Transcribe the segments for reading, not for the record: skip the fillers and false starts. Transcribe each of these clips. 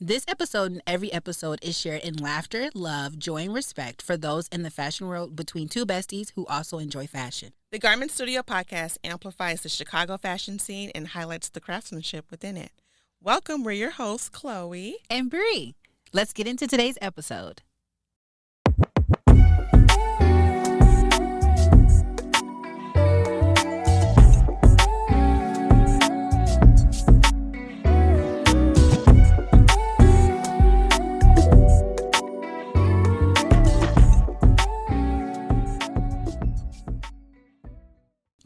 This episode and every episode is shared in laughter, love, joy, and respect for those in the fashion world between two besties who also enjoy fashion. The Garment Studio podcast amplifies the Chicago fashion scene and highlights the craftsmanship within it. Welcome, we're your hosts, Chloe and Bree. Let's get into today's episode.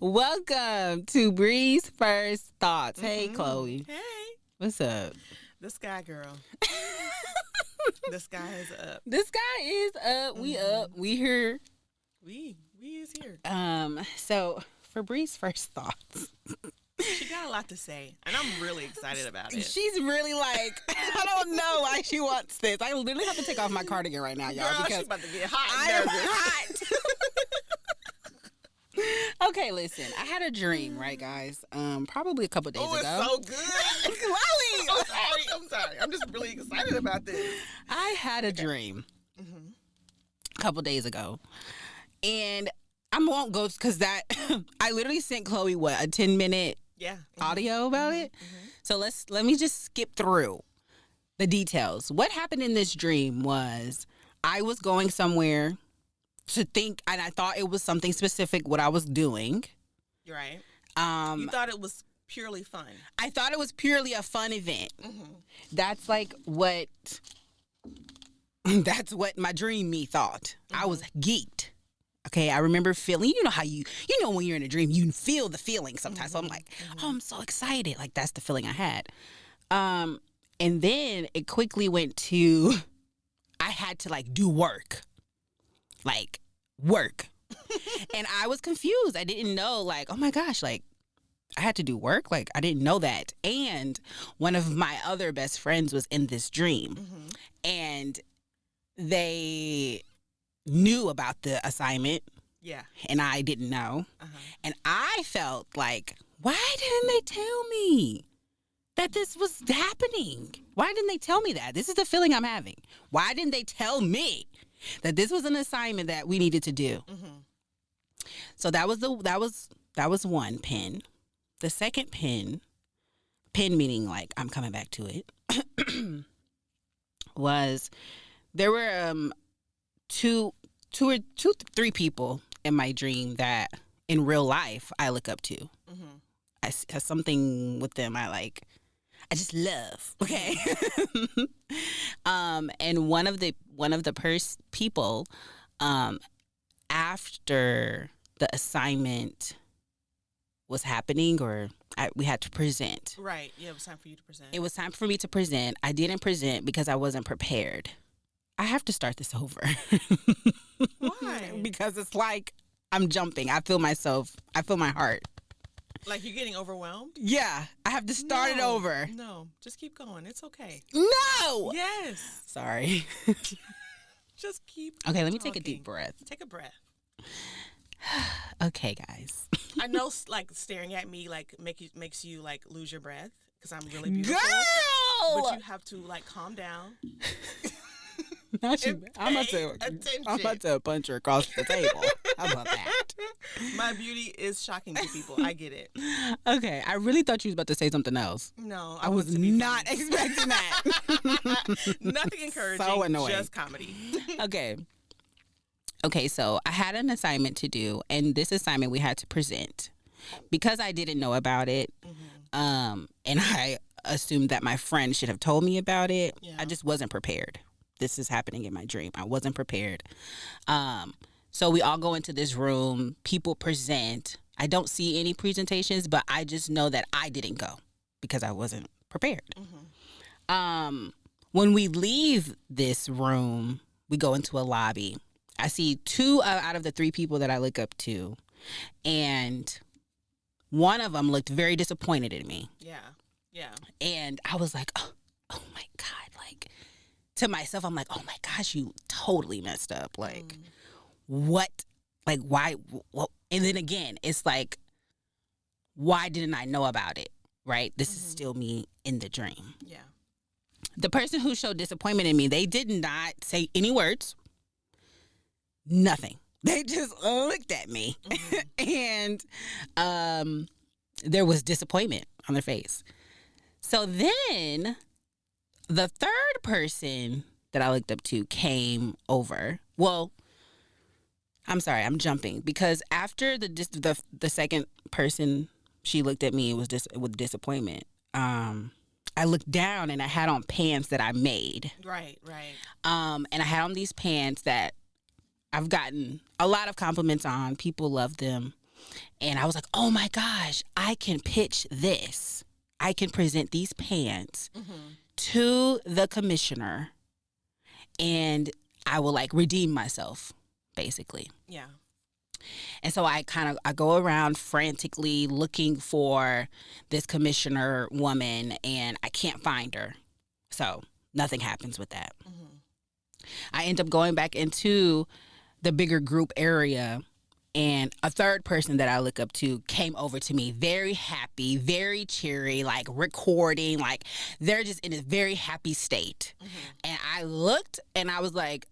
Welcome to Bree's First Thoughts. Hey, Chloe. Hey. What's up? The sky girl. The sky is up. The sky is up. We up. We here. We is here. So for Bree's First Thoughts. She got a lot to say, and I'm really excited about it. She's really like, I don't know why she wants this. I literally have to take off my cardigan right now, y'all, Girl, because she's about to get hot. I am hot. Okay, listen. I had a dream, right, guys? Probably a couple days ago. Oh, it's so good. Chloe! I'm sorry. I'm just really excited about this. I had a dream a couple days ago. And I won't go, because that, I literally sent Chloe, a 10-minute audio about it? So let me just skip through the details. What happened in this dream was I was going somewhere to think, and I thought it was something specific what I was doing. You're right. You thought it was purely fun. I thought it was purely a fun event. That's like what my dream me thought. I was geeked. Okay, I remember feeling, you know how you know when you're in a dream, you feel the feeling sometimes. So I'm like, oh, I'm so excited. Like, that's the feeling I had. And then it quickly went to, I had to like do work. Like, work. And I was confused. I didn't know, like, oh my gosh, like, I had to do work? Like, I didn't know that. And one of my other best friends was in this dream. And they knew about the assignment. Yeah. And I didn't know. And I felt like, why didn't they tell me that this was happening? Why didn't they tell me that? This is the feeling I'm having. Why didn't they tell me that this was an assignment that we needed to do? So that was one pin. The second pin meaning like I'm coming back to it, was there were three people in my dream that in real life I look up to. I have something with them I just love. Okay. And one of the people, after the assignment was happening, or we had to present. Right. Yeah, it was time for you to present. It was time for me to present. I didn't present because I wasn't prepared. I have to start this over. Why? Because it's like I'm jumping. I feel my heart. Like you're getting overwhelmed? Yeah. I have to start it over. No. Just keep going. It's okay. No! Yes. Sorry. Just keep Okay, let me talking. take a deep breath. Take a breath. Okay, guys. I know, like, staring at me, like, makes you, like, lose your breath because I'm really beautiful. Girl! But you have to, like, calm down. I'm about to punch her across the table. How about that? My beauty is shocking to people. I get it. Okay, I really thought you was about to say something else. No, I was not expecting that. Nothing encouraging. So annoying. Just comedy. Okay, so I had an assignment to do, and this assignment we had to present. Because I didn't know about it, and I assumed that my friend should have told me about it, I just wasn't prepared. This is happening in my dream. I wasn't prepared. So we all go into this room. People present. I don't see any presentations, but I just know that I didn't go because I wasn't prepared. When we leave this room, we go into a lobby. I see two out of the three people that I look up to, and one of them looked very disappointed in me. Yeah. And I was like, oh my God, like, to myself, I'm like, oh my gosh, you totally messed up. Like, what? Like, why? What? And then again, it's like, why didn't I know about it? Right? This is still me in the dream. Yeah. The person who showed disappointment in me, they did not say any words, nothing. They just looked at me, and there was disappointment on their face. So then the third person that I looked up to came over. Well, I'm sorry, I'm jumping, because after the second person, she looked at me with disappointment. I looked down and I had on pants that I made. Right, right. And I had on these pants that I've gotten a lot of compliments on. People love them. And I was like, oh my gosh, I can pitch this. I can present these pants to the commissioner, and I will like redeem myself, basically. Yeah. And so I go around frantically looking for this commissioner woman, and I can't find her. So nothing happens with that. I end up going back into the bigger group area, and a third person that I look up to came over to me, very happy, very cheery, like recording, like they're just in a very happy state. And I looked and I was like,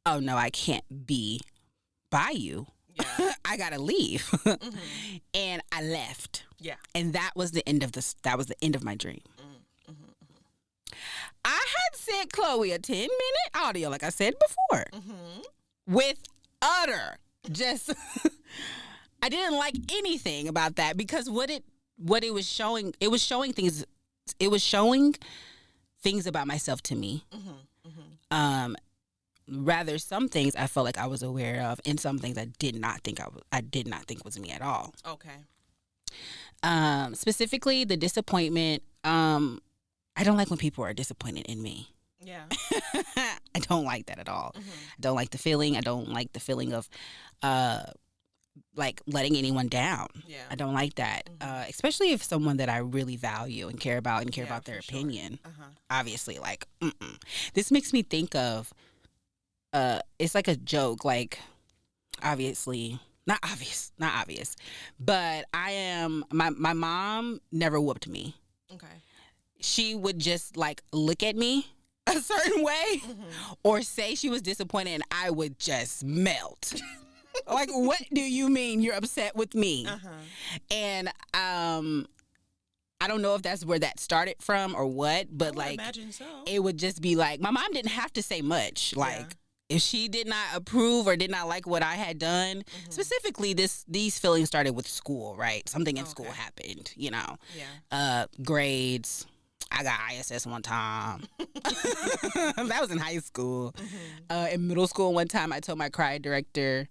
oh no, I can't be by you. Yeah. I gotta leave. And I left. Yeah. And that was the end of my dream. I had sent Chloe a 10-minute audio, like I said before, with utter just I didn't like anything about that, because what it was showing, it was showing things about myself to me. Rather, some things I felt like I was aware of, and some things I did not think was me at all. Okay. Specifically the disappointment. I don't like when people are disappointed in me. Yeah. I don't like that at all. I don't like the feeling. I don't like the feeling of like letting anyone down. Yeah. I don't like that. Especially if someone that I really value and care about their opinion. Obviously, like, this makes me think of it's like a joke, like obviously not obvious, but my mom never whooped me. Okay. She would just like look at me a certain way or say she was disappointed, and I would just melt. Like, what do you mean you're upset with me? And I don't know if that's where that started from or what, but like, imagine so. It would just be like, my mom didn't have to say much. Like, if she did not approve or did not like what I had done, specifically these feelings started with school, right? Something in school happened, you know. Yeah. Grades. I got ISS one time. That was in high school. In middle school one time, I told my cry director,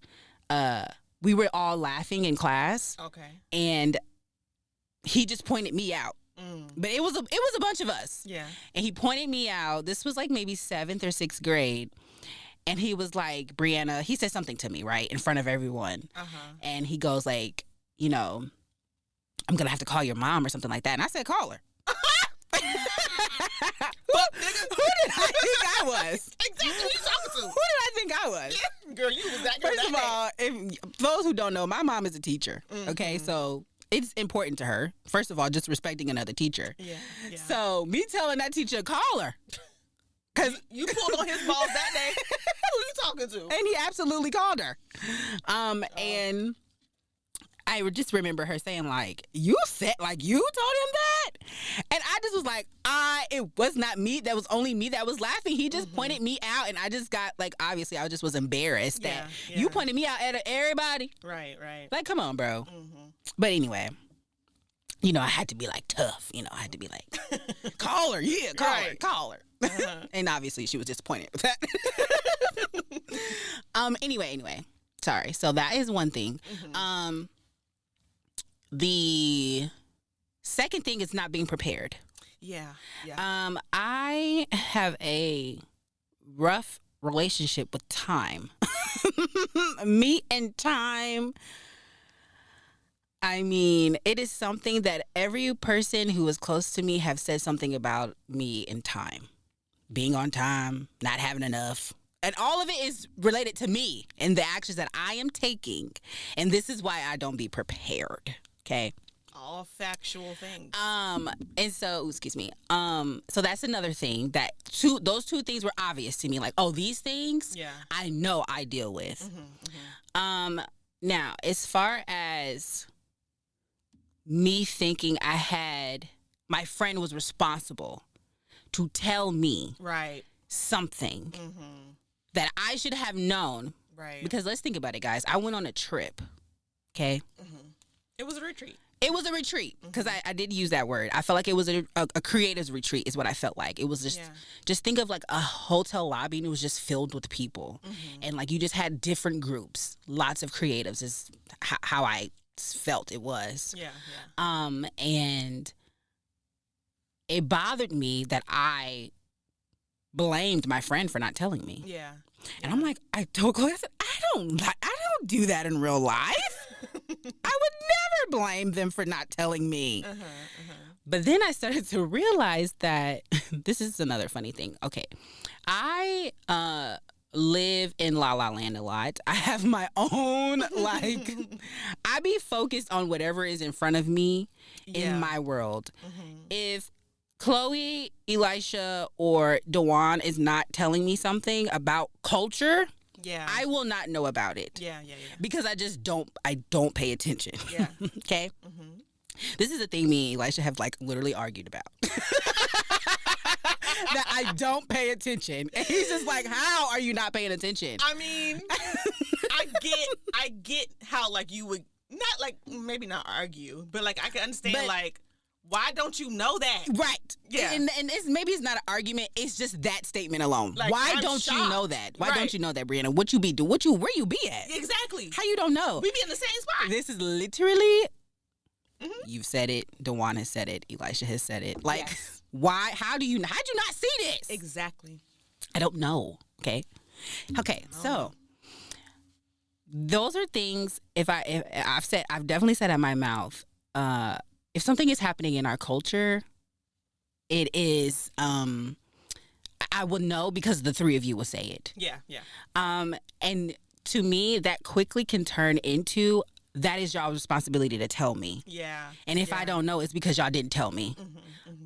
we were all laughing in class. Okay. And he just pointed me out. But it was a bunch of us. Yeah. And he pointed me out. This was like maybe 7th or 6th grade. And he was like, Brianna, he said something to me, right, in front of everyone. And he goes like, you know, I'm going to have to call your mom or something like that. And I said, call her. Who did I think I was? Exactly who you talking to. Who did I think I was? Yeah, girl, you was that girl. First of all, if those who don't know, my mom is a teacher. Okay, so it's important to her. First of all, just respecting another teacher. Yeah. So me telling that teacher, call her. Because you pulled on his balls that day. Who you talking to? And he absolutely called her. And I just remember her saying, like, you said, like, you told him that? And I just was like, it was not me. That was only me that was laughing. He just pointed me out, and I just got, like, obviously, I just was embarrassed that you pointed me out at everybody. Right. Like, come on, bro. But anyway, you know, I had to be, like, tough. You know, I had to be like, call her. Yeah, call her. And obviously, she was disappointed with that. Anyway. Sorry. So that is one thing. The second thing is not being prepared. Yeah. I have a rough relationship with time. Me and time. I mean, it is something that every person who is close to me have said something about me in time. Being on time, not having enough. And all of it is related to me and the actions that I am taking. And this is why I don't be prepared. Okay. All factual things. And so, excuse me. So that's another thing that those two things were obvious to me. Like, oh, these things, Yeah. I know I deal with. Now, as far as me thinking my friend was responsible to tell me Right. something that I should have known. Right. Because let's think about it, guys. I went on a trip. Okay. It was a retreat. It was a retreat because I did use that word. I felt like it was a creative's retreat is what I felt like. It was just think of like a hotel lobby and it was just filled with people. And like you just had different groups, lots of creatives is how I felt it was. Yeah. And it bothered me that I blamed my friend for not telling me. Yeah. And I'm like, I told Chloe, I said, I don't do that in real life. I would never blame them for not telling me. But then I started to realize that this is another funny thing. Okay, I live in La La Land a lot. I have my own, like, I be focused on whatever is in front of me in my world. If Chloe, Elisha, or Dewan is not telling me something about culture, I will not know about it. Yeah. Because I don't pay attention. Yeah. Okay? This is a thing me and Elisha have like literally argued about. That I don't pay attention. And he's just like, how are you not paying attention? I mean, I get how like you would not like maybe not argue, but like I can understand like why don't you know that? Right. Yeah. And maybe it's not an argument. It's just that statement alone. Like, why don't you know that? Why don't you know that, Brianna? What you be do? Where you be at? Exactly. How you don't know? We be in the same spot. This is literally. You've said it. Dewan has said it. Elisha has said it. Like, why? How'd you not see this? Exactly. I don't know. Okay. So those are things. I've definitely said out my mouth. If something is happening in our culture, it is, I would know because the three of you will say it. Yeah. And to me, that quickly can turn into, that is y'all's responsibility to tell me. Yeah. And if I don't know, it's because y'all didn't tell me.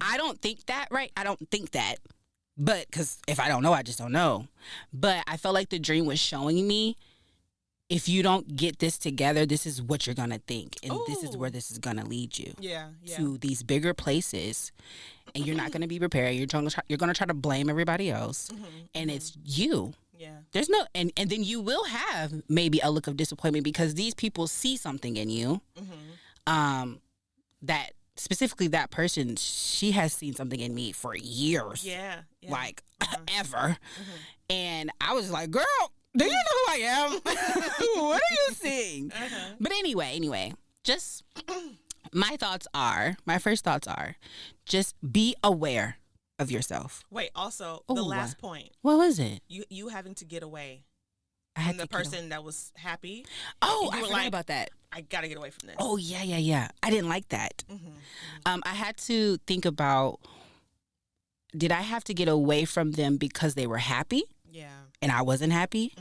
I don't think that, right? I don't think that. But, because if I don't know, I just don't know. But I felt like the dream was showing me, if you don't get this together, this is what you're going to think. And this is where this is going to lead you. Yeah. To these bigger places. And you're not going to be prepared. You're going to try to blame everybody else. And it's you. Yeah. There's no, and then you will have maybe a look of disappointment because these people see something in you. That specifically that person, she has seen something in me for years. Yeah. Like ever. And I was like, girl, do you know who I am? What are you seeing? But anyway, just my first thoughts are just be aware of yourself. Wait, also the last point. What was it? You having to get away from the person that was happy. Oh, I forgot about that. I gotta get away from this. Oh yeah. I didn't like that. I had to think about, did I have to get away from them because they were happy? Yeah. And I wasn't happy?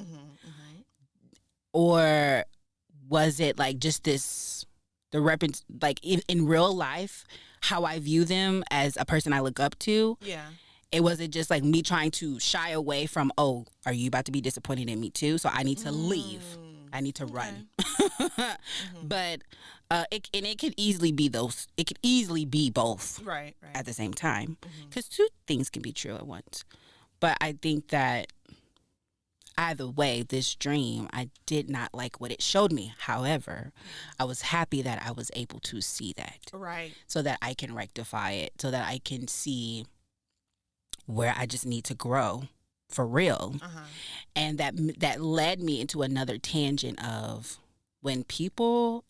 Or was it like just like in real life, how I view them as a person I look up to? Yeah. It wasn't just like me trying to shy away from, oh, are you about to be disappointed in me too? So I need to leave. I need to run. But it could easily be those. It could easily be both. Right. At the same time. Because two things can be true at once. But I think that either way, this dream, I did not like what it showed me. However, I was happy that I was able to see that. Right. So that I can rectify it. So that I can see where I just need to grow for real. And that led me into another tangent of when people,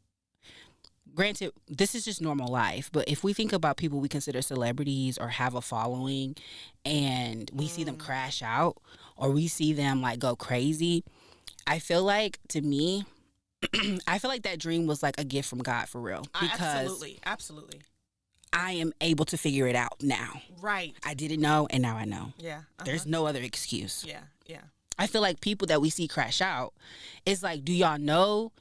granted, this is just normal life, but if we think about people we consider celebrities or have a following and we see them crash out or we see them like go crazy, I feel like, to me, I feel like that dream was like a gift from God for real. Because Absolutely. I am able to figure it out now. Right. I didn't know, and now I know. Yeah. There's no other excuse. Yeah. I feel like people that we see crash out, it's like, do y'all know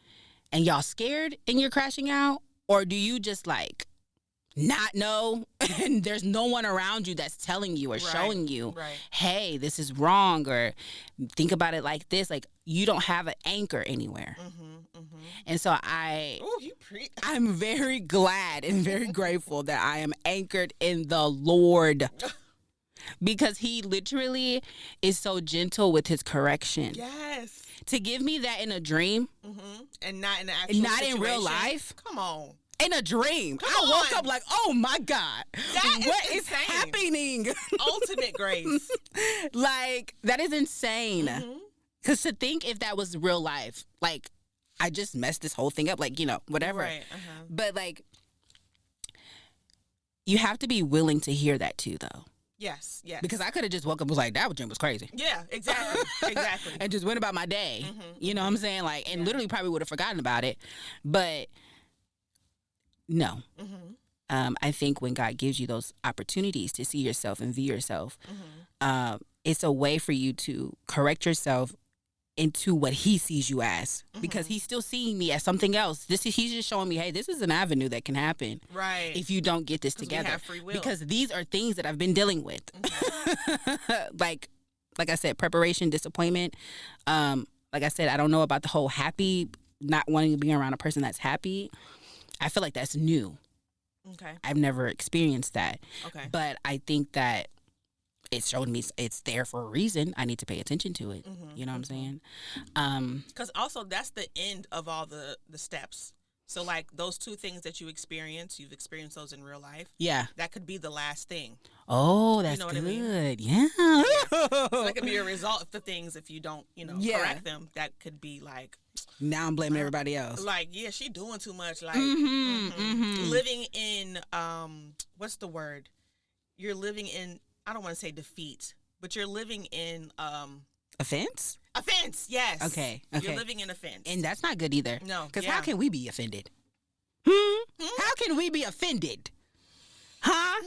and y'all scared and you're crashing out? Or do you just like not know and there's no one around you that's telling you or showing you, hey, this is wrong, or think about it like this? Like, you don't have an anchor anywhere. And so I'm very glad and very grateful that I am anchored in the Lord, because he literally is so gentle with his correction. Yes. To give me that in a dream, and not in the actual not situation. in real life. Come on. In a dream. I woke up like, oh my God. What is happening? Ultimate grace. Like, that is insane. Because to think if that was real life, like, I just messed this whole thing up, like, you know, whatever. Right. But, like, you have to be willing to hear that too, though. Yes. Because I could have just woke up and was like, that dream was crazy. Yeah, exactly. And just went about my day. You know what I'm saying? Like, and literally probably would have forgotten about it. But no. I think when God gives you those opportunities to see yourself and view yourself, it's a way for you to correct yourself into what he sees you as, because he's still seeing me as something else. He's just showing me, hey, this is an avenue that can happen, right, if you don't get this together. We have free will. Because these are things that I've been dealing with. like I said, preparation, disappointment. Like I said, I don't know about the whole happy, not wanting to be around a person that's happy. I feel like that's new. Okay. I've never experienced that. Okay. But I think that it showed me it's there for a reason. I need to pay attention to it. You know what I'm saying? Because also that's the end of all the steps. So like those two things that you've experienced those in real life. Yeah. That could be the last thing. Oh, that's good. I mean? Yeah. So that could be a result of the things if you don't, correct them. That could be like, now I'm blaming everybody else. Like, yeah, she doing too much. Like living in what's the word? You're living in, I don't want to say defeat, but you're living in offense? Offense, yes. Okay. You're living in offense. And that's not good either. No. Because how can we be offended? How can we be offended? Huh?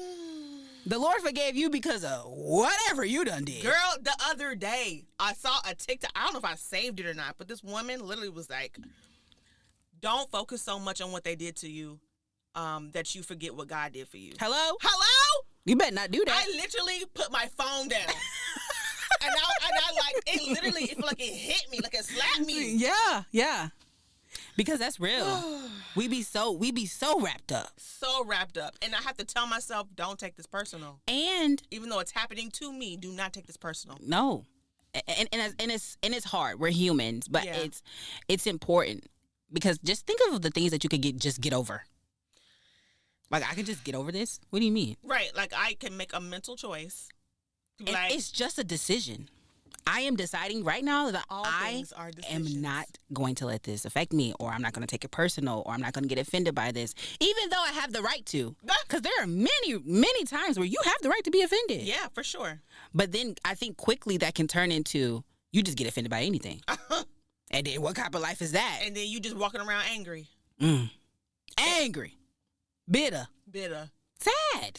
The Lord forgave you because of whatever you done did. Girl, the other day, I saw a TikTok. I don't know if I saved it or not, but this woman literally was like, don't focus so much on what they did to you that you forget what God did for you. Hello? You better not do that. I literally put my phone down. and I like, it felt like it hit me, like it slapped me. Yeah. Because that's real. we be so wrapped up. So wrapped up. And I have to tell myself, don't take this personal. And even though it's happening to me, do not take this personal. No. And it's hard. We're humans, but it's important. Because just think of the things that you could get over. Like, I can just get over this? What do you mean? Right. Like, I can make a mental choice. Like, it's just a decision. I am deciding right now that I am not going to let this affect me, or I'm not going to take it personal, or I'm not going to get offended by this, even though I have the right to. Because there are many, many times where you have the right to be offended. Yeah, for sure. But then I think quickly that can turn into you just get offended by anything. And then what type of life is that? And then you just walking around angry. Angry. Bitter. Sad.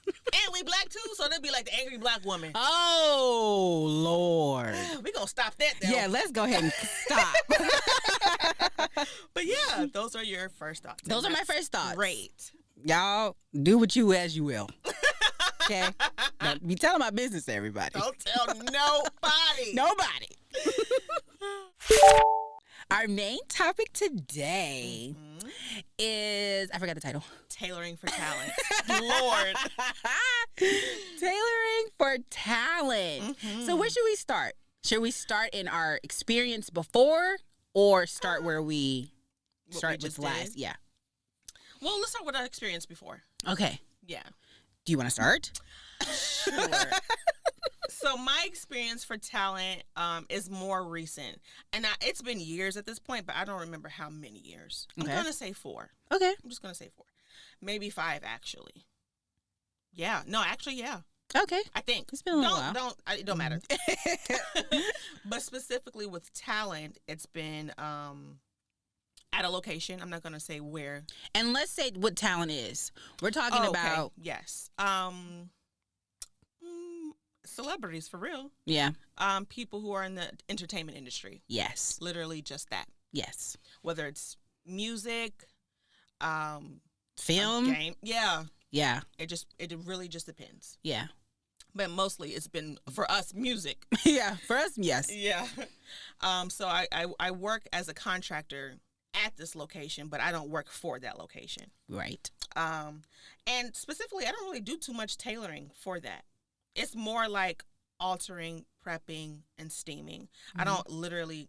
And we black too, so they'll be like the angry black woman. Oh, Lord. We're going to stop that though. Yeah, let's go ahead and stop. But yeah, those are your first thoughts. Those are my first thoughts. Great. Y'all, do with you as you will. Okay? Don't be telling my business to everybody. Don't tell nobody. Our main topic today is, I forgot the title. Tailoring for talent. Lord. Tailoring for talent. So where should we start? Should we start in our experience before, or start where we start with last? Yeah. Well, let's start with our experience before. Okay. Yeah. Do you want to start? Sure. So my experience for talent is more recent. And it's been years at this point, but I don't remember how many years. I'm going to say 4. Okay. I'm just going to say 4. Maybe 5, actually. Yeah. No, actually, yeah. Okay. I think. It's been a little while. It don't matter. But specifically with talent, it's been at a location. I'm not going to say where. And let's say what talent is. We're talking about. Yes. Celebrities, for real. Yeah. People who are in the entertainment industry. Yes. Literally just that. Yes. Whether it's music, Film. game. Yeah. Yeah. It really just depends. Yeah. But mostly it's been for us music. Yeah. For us, yes. Yeah. So I work as a contractor at this location, but I don't work for that location. Right. And specifically, I don't really do too much tailoring for that. It's more like altering, prepping, and steaming. I don't literally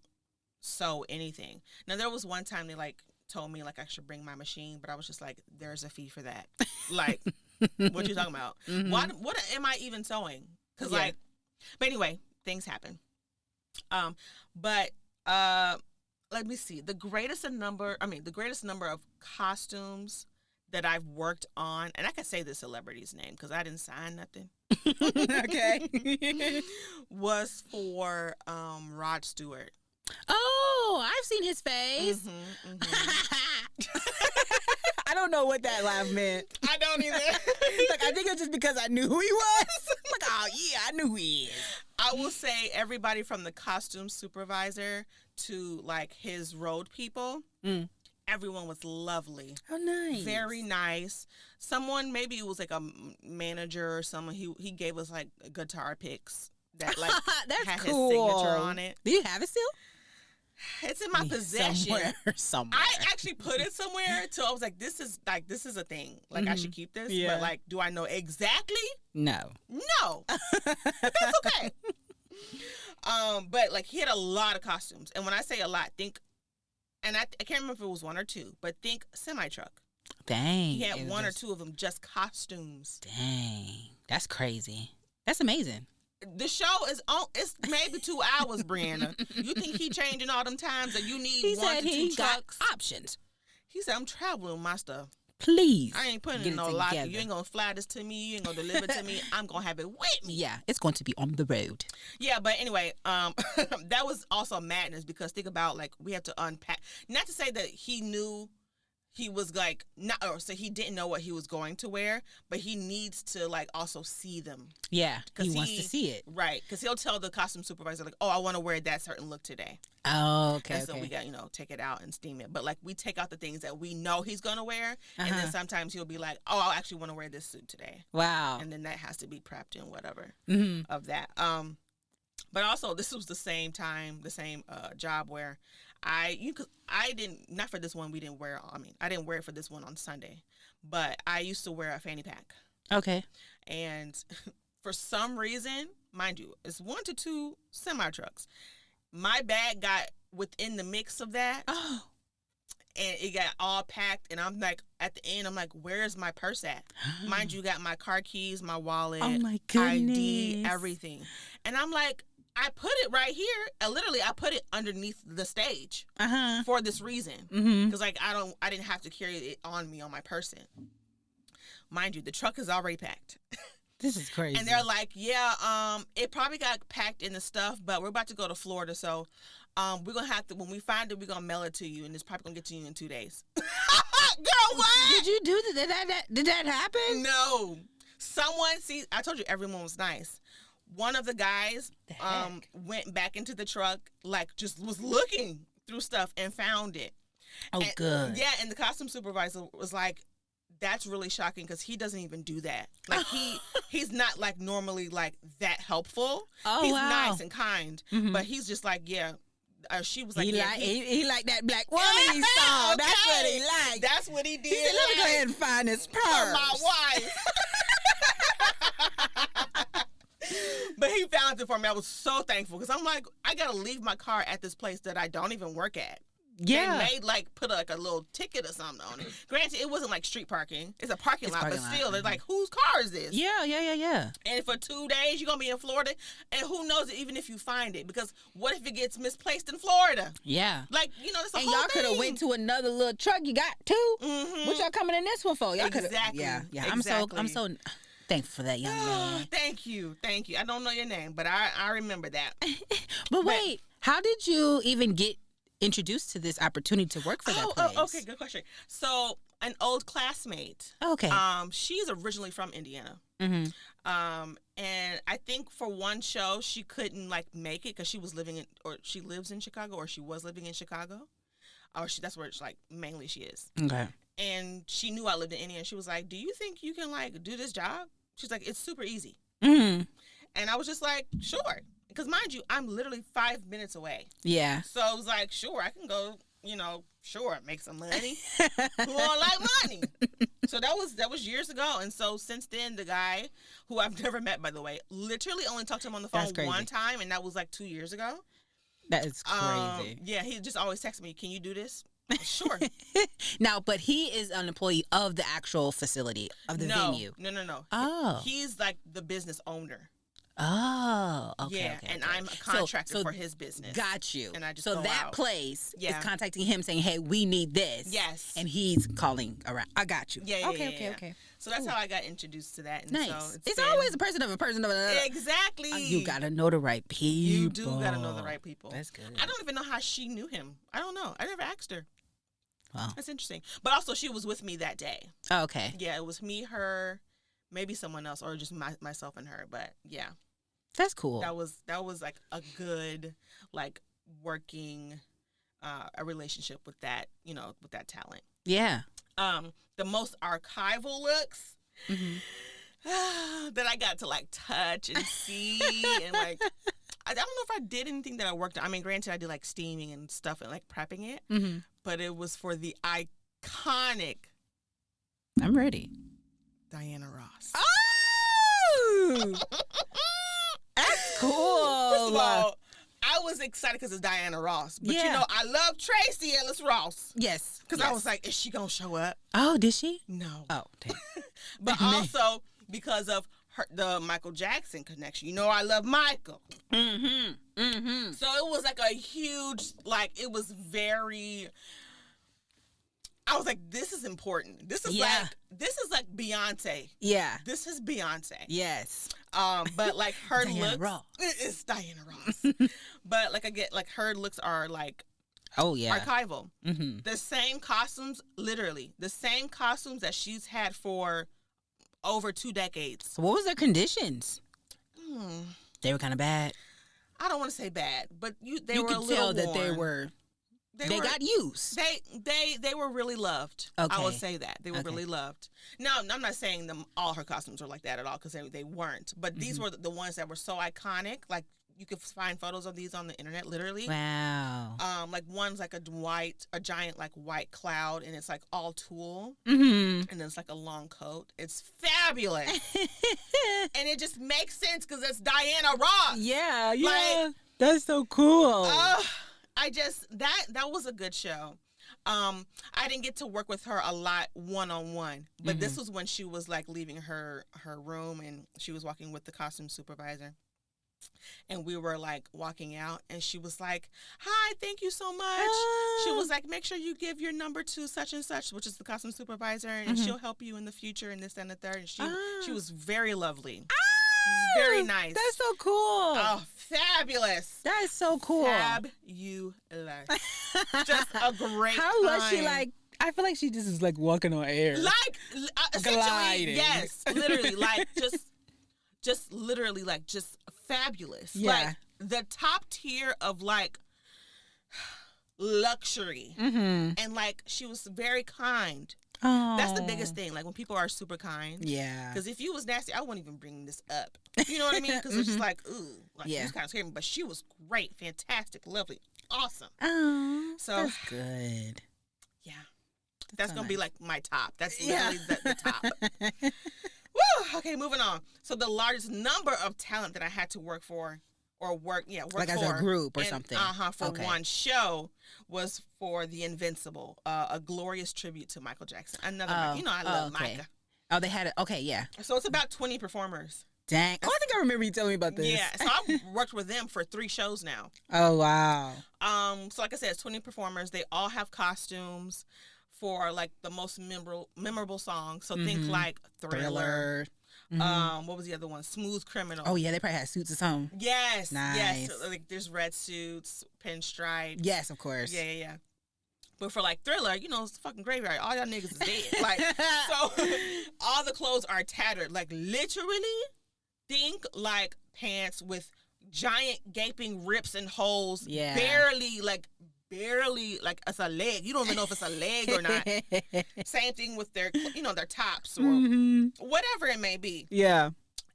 sew anything. Now, there was one time they like told me like I should bring my machine, but I was just like, there's a fee for that. Like, what you talking about? What am I even sewing? Because like, but anyway, things happen. But let me see. The greatest number of costumes that I've worked on, and I can say the celebrity's name because I didn't sign nothing. Okay. Was for Rod Stewart. Oh, I've seen his face. I don't know what that laugh meant. I don't either. Like, I think it's just because I knew who he was. Like, oh yeah, I knew who he is. I will say everybody from the costume supervisor to like his road people. Everyone was lovely. Oh, nice. Very nice. Someone, maybe it was like a manager or someone, he gave us like guitar picks that like That's had cool. his signature on it. Do you have it still? It's in my possession. Somewhere. I actually put it somewhere till I was like, this is a thing. Like I should keep this. Yeah. But like, do I know exactly? No. No. That's okay. But like he had a lot of costumes. And when I say a lot, think, and I can't remember if it was one or two, but think semi-truck. Dang. He had one or two of them, just costumes. Dang. That's crazy. That's amazing. The show is on. It's maybe 2 hours, Brianna. You think he changing all them times that you need He one said to he two got trucks? options. He said, I'm traveling with my stuff. Please. I ain't putting get in it no lock. together. You ain't gonna fly this to me. You ain't gonna deliver it to me. I'm gonna have it with me. Yeah, it's going to be on the road. Yeah, but anyway, that was also madness because think about like we have to unpack. Not to say that he knew he was like not, or so he didn't know what he was going to wear, but he needs to like also see them. Yeah, he wants to see it. Right, because he'll tell the costume supervisor like, "Oh, I want to wear that certain look today." Oh, okay. And so we got take it out and steam it. But like we take out the things that we know he's gonna wear, and then sometimes he'll be like, "Oh, I actually want to wear this suit today." Wow. And then that has to be prepped and whatever of that. But also this was the same time, the same job where I didn't, not for this one we didn't wear. I mean, I didn't wear it for this one on Sunday, but I used to wear a fanny pack. Okay. And for some reason, mind you, it's 1 to 2 semi trucks. My bag got within the mix of that. Oh. And it got all packed. And I'm like, at the end, I'm like, where's my purse at? Mind you, got my car keys, my wallet, Oh my goodness. ID, everything. And I'm like, I put it right here. Literally, I put it underneath the stage for this reason. Because like I didn't have to carry it on me on my person. Mind you, the truck is already packed. This is crazy. And they're like, yeah, it probably got packed in the stuff, but we're about to go to Florida, so we're gonna have to, when we find it, we're gonna mail it to you, and it's probably gonna get to you in 2 days. Girl, what? Did you do that? Did that happen? No. Someone, see, I told you everyone was nice. One of the guys went back into the truck, like just was looking through stuff and found it. Oh, and, good. Yeah, and the costume supervisor was like, that's really shocking because he doesn't even do that. Like he's not like normally like that helpful. Oh, he's wow. nice and kind, but he's just like, yeah. She was like, he liked that black woman he saw. Okay. That's what he liked. That's what he did. He said, let me go ahead and find his purse. For my wife. But he found it for me. I was so thankful because I'm like, I gotta leave my car at this place that I don't even work at. Yeah. They made like put a little ticket or something on it. Granted, it wasn't like street parking. It's a parking lot, but still, they're like, whose car is this? Yeah. And for 2 days, you're gonna be in Florida, and who knows even if you find it? Because what if it gets misplaced in Florida? Yeah. Like, that's a and whole y'all could have went to another little truck you got too. What y'all coming in this one for? Y'all could Exactly. Yeah. Exactly. I'm so thankful for that young man. Thank you. I don't know your name, but I remember that. But wait, how did you even get introduced to this opportunity to work for that place? Oh, okay, good question. So, an old classmate. Okay. She's originally from Indiana. Mm-hmm. And I think for one show she couldn't like make it because she lives in Chicago, or she was living in Chicago, or that's where it's like mainly she is. Okay. and she knew I lived in India, and she was like, do you think you can like do this job? She's like, it's super easy. Mm-hmm. And I was just like, sure. Because mind you, I'm literally 5 minutes away. Yeah. So I was like, sure, I can go, sure, make some money. Who don't like money? So that was years ago. And so since then, the guy, who I've never met, by the way, literally only talked to him on the phone one time, and that was like 2 years ago. That is crazy. Yeah, he just always texts me, can you do this? Sure. Now, but he is an employee of the actual facility, of the venue. No. Oh. He's like the business owner. Oh, okay. Yeah, okay, and okay. I'm a contractor for his business. Got you. And I just so go that out. place is Yeah. contacting him saying, "Hey, we need this." Yes. And he's calling around. I got you. Yeah. Okay. So that's how I got introduced to that. And Nice. So it's always a person of a person of another. Exactly. You gotta know the right people. You do gotta know the right people. That's good. I don't even know how she knew him. I don't know. I never asked her. Wow. That's interesting. But also, she was with me that day. Oh, okay. Yeah, it was me, her, maybe someone else, or just myself and her. But yeah. That's cool. That was like a good like working a relationship with that, with that talent. Yeah. The most archival looks that I got to like touch and see and like I don't know if I did anything that I worked on. I mean, granted, I did like steaming and stuff and like prepping it, but it was for the iconic I'm ready. Diana Ross. Oh! That's cool. First of all, I was excited because it's Diana Ross. But I love Tracy Ellis Ross. Yes. Because I was like, is she going to show up? Oh, did she? No. Oh, damn. But also because of the Michael Jackson connection. I love Michael. So it was like a huge, it was very... I was like, this is important. This is like Beyonce. Yeah. This is Beyonce. Yes. But like her Diana looks, Ross. It's Diana Ross. But like I get, like her looks are like, archival. Mm-hmm. The same costumes, literally the same costumes that she's had for over 2 decades. So what was their conditions? They were kind of bad. I don't want to say bad, but they you were could a little tell that worn. they were. They got used. They were really loved. Okay. I would say that they were really loved. Now, I'm not saying all her costumes were like that at all because they weren't. But these were the ones that were so iconic. Like you could find photos of these on the internet, literally. Wow. Like one's like a giant like white cloud, and it's like all tulle, Mm-hmm. and it's like a long coat. It's fabulous, and it just makes sense because it's Diana Ross. Yeah. Like, that's so cool. That was a good show. I didn't get to work with her a lot one-on-one, but this was when she was like leaving her room and she was walking with the costume supervisor. And we were like walking out and she was like, hi, thank you so much. She was like, make sure you give your number to such and such, which is the costume supervisor, and she'll help you in the future and this and the third. And she was very lovely. Very nice. That's so cool. Oh, fabulous. That is so cool. Fabulous. Just a great How was time. she like? I feel like she just is like walking on air. Like, essentially, gliding. yes. Literally, like, just literally, like, just fabulous. Yeah. Like, the top tier of, like, luxury. Mm-hmm. And, like, she was very kind. Oh. That's the biggest thing. Like, when people are super kind. Yeah. Because if you was nasty, I wouldn't even bring this up. You know what I mean? Because it's just like, ooh. Like, it was kind of scary. But she was great, fantastic, lovely, awesome. Oh, So, that's good. Yeah. That's so going to be nice. like my top. That's literally the top. Woo! Okay, moving on. So the largest number of talent that I had to work for, like for. As a group or something. For one show was for The Invincible, a glorious tribute to Michael Jackson. Another, I love Micah. Oh, they had it. Okay, yeah. So it's about 20 performers. Dang. Oh, I think I remember you telling me about this. Yeah, so I've worked with them for 3 shows now. Oh, wow. So like I said, it's 20 performers. They all have costumes for like the most memorable songs. So think like Thriller. Mm-hmm. What was the other one? Smooth Criminal. Oh yeah, they probably had suits or something. Yes. Nice. Yes. So, like there's red suits, pinstripes. Yes, of course. Yeah. But for like Thriller, it's a fucking graveyard. All y'all niggas is dead. Like, so all the clothes are tattered. Like literally, think like pants with giant gaping rips and holes. Yeah. barely, like, it's a leg. You don't even know if it's a leg or not. Same thing with their, their tops or whatever it may be. Yeah.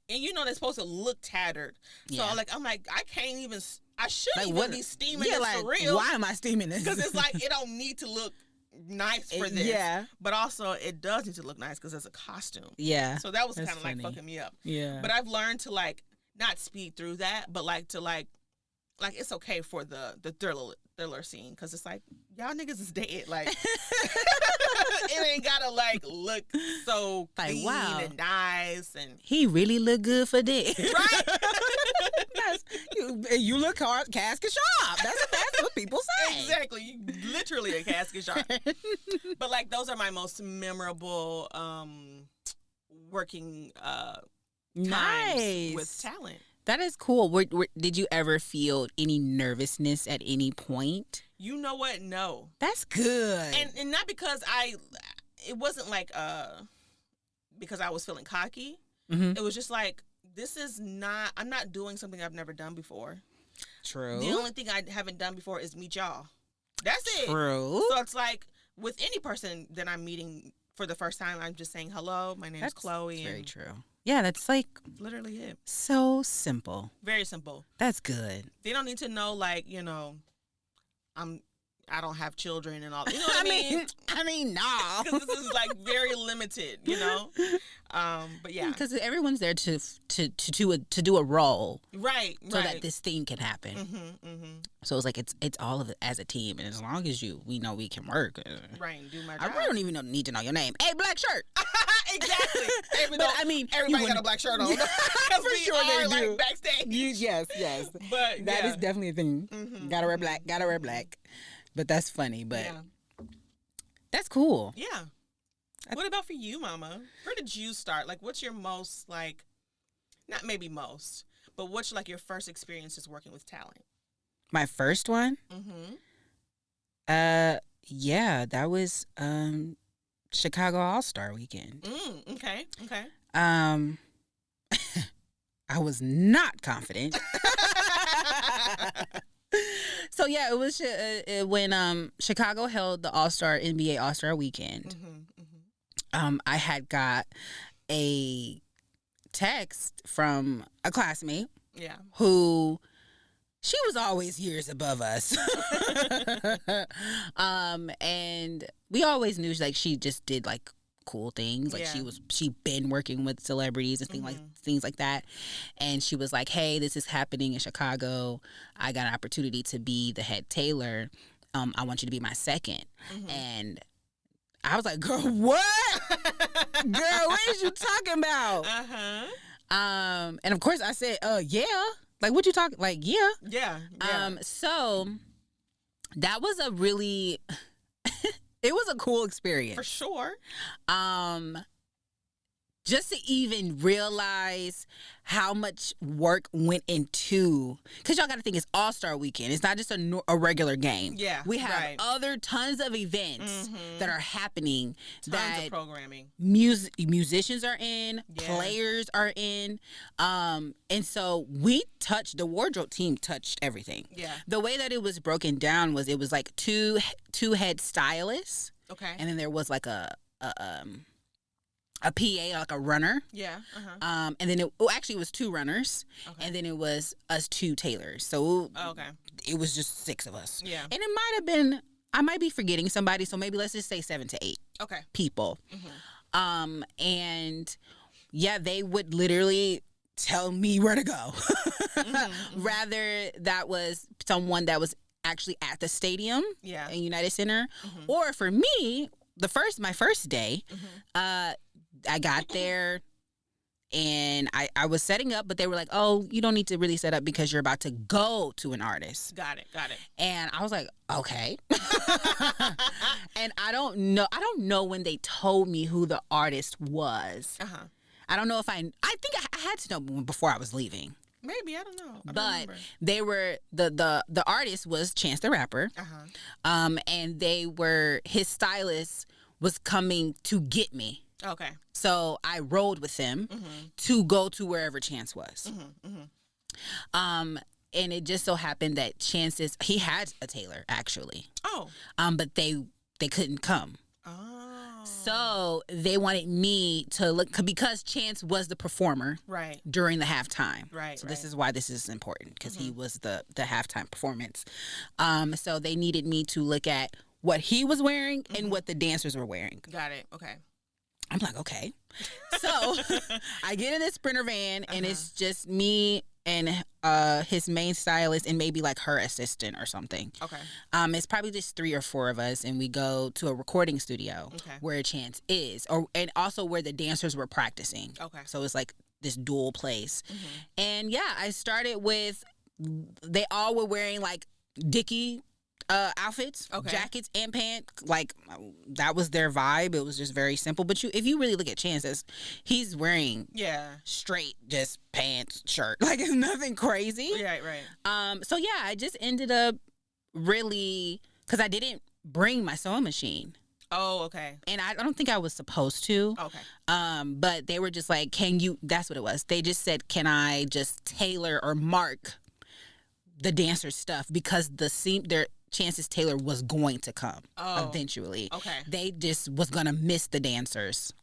And they're supposed to look tattered. So I'm like, I can't even, I shouldn't Like, even be steaming this for real. Why am I steaming this? Because it's like, it don't need to look nice for this. Yeah. But also, it does need to look nice because it's a costume. Yeah. So that was kind of like fucking me up. Yeah. But I've learned to like, not speed through that, but like to like it's okay for the thriller scene because it's like, y'all niggas is dead. Like, it ain't gotta like look so like, clean and nice, and he really look good for this, right? you look hard, casket sharp. That's what people say. Exactly, you literally a casket sharp. But like, those are my most memorable working times with talent. That is cool. Did you ever feel any nervousness at any point? You know what? No. That's good. And not because it wasn't like because I was feeling cocky. Mm-hmm. It was just like, I'm not doing something I've never done before. True. The only thing I haven't done before is meet y'all. That's it. True. So it's like, with any person that I'm meeting for the first time, I'm just saying, hello, my name is Chloe. That's very true. Yeah, that's like literally it. So simple. Very simple. That's good. They don't need to know, like, I don't have children and all. You know what I mean? I mean, no. Because this is like very limited, But yeah, because everyone's there to do a role, right? So that this thing can happen. Mm-hmm, mm-hmm. So it's like it's all of it as a team, and as long as we know we can work. Right, do my job. I really don't even need to know your name. Hey, black shirt. Exactly. But I mean, everybody got a black shirt on. Because for sure they do. Like backstage. Yes. But that is definitely a thing. Mm-hmm. Gotta wear black. But that's funny. But that's cool. Yeah. What about for you, Mama? Where did you start? Like, what's your most, like, not maybe most, but what's like your first experiences working with talent? My first one? Mm-hmm. Yeah, that was Chicago All-Star Weekend. Okay. I was not confident. So yeah, it was when Chicago held the NBA All-Star Weekend. Mm-hmm. I had got a text from a classmate. Yeah. Who she was always years above us. And we always knew like she just did like cool things. Like she'd been working with celebrities and things like that. And she was like, hey, this is happening in Chicago. I got an opportunity to be the head tailor. I want you to be my second. Mm-hmm. And I was like, girl, what? Girl, what is you talking about? Uh-huh. And of course I said, yeah. Like, what you talking? Like, yeah. Yeah. So that was a really, it was a cool experience. For sure. Just to even realize how much work went into, because y'all got to think it's All-Star Weekend. It's not just a regular game. Yeah, we have other tons of events that are happening. Tons of programming. Musicians are in, players are in, and so the wardrobe team touched everything. Yeah. The way that it was broken down was it was like two head stylists. Okay. And then there was like a PA, like a runner. Yeah. Uh-huh. And then it was two runners. Okay. And then it was us two tailors. So it was just six of us. Yeah. And it might have been, I might be forgetting somebody, so maybe let's just say 7 to 8 people. Mm-hmm. And yeah, they would literally tell me where to go. Rather, that was someone that was actually at the stadium in United Center. Mm-hmm. Or for me, my first day, I got there and I was setting up, but they were like, oh, you don't need to really set up because you're about to go to an artist. Got it. And I was like, okay. And I don't know when they told me who the artist was. Uh-huh. I don't know if I think I had to know before I was leaving. Maybe, I don't know. But they were the artist was Chance the Rapper. Uh-huh. And his stylist was coming to get me. Okay. So I rode with them to go to wherever Chance was. and it just so happened that Chance's he had a tailor actually. Oh. But they couldn't come. Oh. So they wanted me to look because Chance was the performer Right. during the halftime. Right. So this is why this is important because he was the halftime performance. So they needed me to look at what he was wearing and what the dancers were wearing. Got it. Okay. I'm like, okay. So I get in this Sprinter van and it's just me and his main stylist and maybe like her assistant or something. Okay. It's probably just 3 or 4 of us, and we go to a recording studio where Chance is, and also where the dancers were practicing. Okay. So it's like this dual place. And yeah, I started with they all were wearing like Dickie outfits, jackets and pants. Like that was their vibe. It was just very simple. But if you really look at Chance's, he's wearing straight just pants, shirt. Like it's nothing crazy. Right. So yeah, I just ended up really because I didn't bring my sewing machine. Oh, okay. And I don't think I was supposed to. Okay. But they were just like, can you? That's what it was. They just said, can I just tailor or mark the dancer's stuff because their Chance's tailor was going to come eventually. Okay. They just was going to miss the dancers.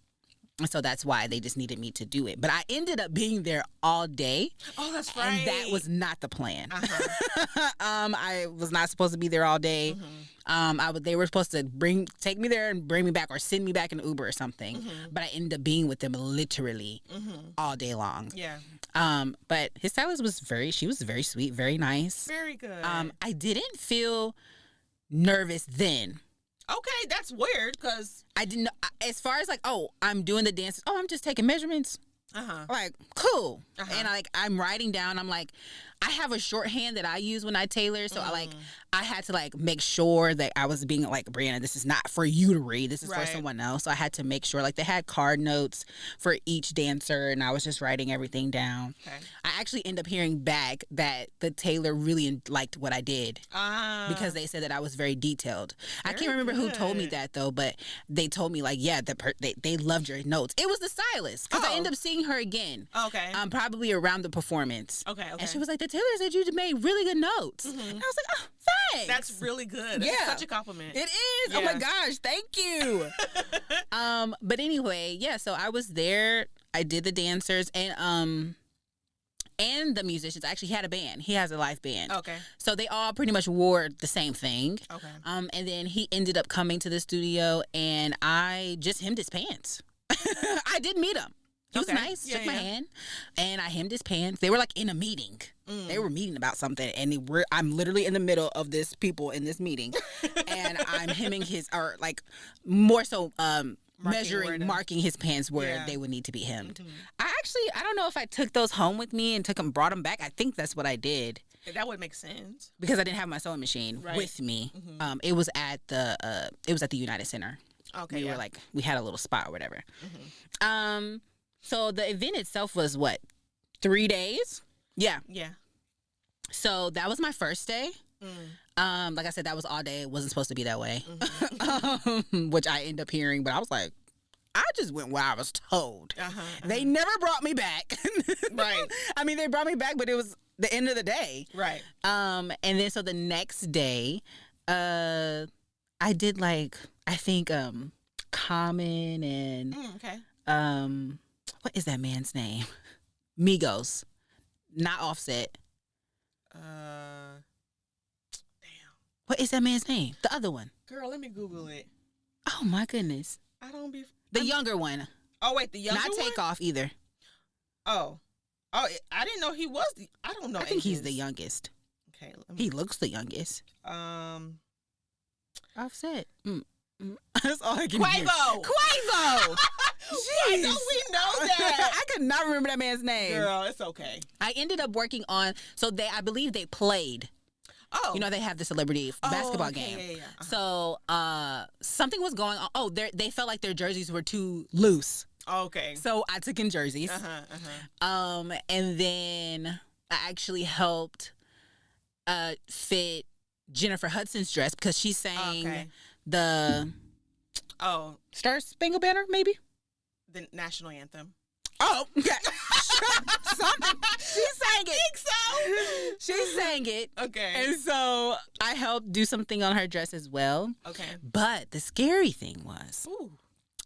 And so that's why they just needed me to do it. But I ended up being there all day. Oh, that's right. And that was not the plan. I was not supposed to be there all day. They were supposed to take me there and bring me back or send me back in an Uber or something. But I ended up being with them literally all day long. Yeah. But his stylist was very sweet, very nice. Very good. I didn't feel nervous then. Okay, that's weird because I didn't know, as far as like, I'm doing the dances. I'm just taking measurements. Like, cool. And I'm writing down, I'm like, I have a shorthand that I use when I tailor. So I had to like make sure that I was being like, Brianna, this is not for you to read. This is for someone else. So I had to make sure like they had card notes for each dancer and I was just writing everything down. I actually end up hearing back that the tailor really liked what I did because they said that I was very detailed. I can't remember who told me that though, but they told me like, yeah, they loved your notes. It was the stylist because I ended up seeing her again. Okay. Probably around the performance. Okay. And she was like, the tailor said you made really good notes. And I was like, oh, thanks. That's really good. That's such a compliment. It is. Yeah. Oh my gosh, thank you. But anyway, yeah, so I was there. I did the dancers and the musicians. Actually, he had a band. He has a live band. Okay. So they all pretty much wore the same thing. Okay. And then he ended up coming to the studio and I just hemmed his pants. I did meet him. He was nice, shook my hand, and I hemmed his pants. They were like in a meeting. They were meeting about something, and I'm literally in the middle of this people in this meeting, and I'm hemming his, or like more so marking his pants where they would need to be hemmed. I don't know if I took those home with me and brought them back. I think that's what I did. That would make sense because I didn't have my sewing machine with me. It was at the United Center. Okay, we had a little spot or whatever. So the event itself was what, 3 days? Yeah. Yeah. So that was my first day. Like I said, that was all day. It wasn't supposed to be that way, which I end up hearing. But I was like, I just went where I was told. They never brought me back. Right. I mean, they brought me back, but it was the end of the day. Right. And then so the next day, I did I think Common and what is that man's name? Migos, not Offset. Damn. What is that man's name? The other one. Girl, let me Google it. Oh my goodness. The younger one. Oh wait, the younger one. Not Takeoff either. Oh, I didn't know he was. I don't know. I think he's the youngest. Okay. He looks the youngest. Offset. That's all I can hear. Quavo! Why don't we know that? I could not remember that man's name. Girl, it's okay. I ended up working on, I believe they played. Oh. You know, they have the celebrity basketball game. Yeah. So something was going on. Oh, they felt like their jerseys were too loose. Okay. So I took in jerseys. And then I actually helped fit Jennifer Hudson's dress because she sang the Star Spangled Banner, maybe? The national anthem. Oh, okay. Something. She sang it. I think so. She sang it. Okay. And so I helped do something on her dress as well. Okay. But the scary thing was Ooh.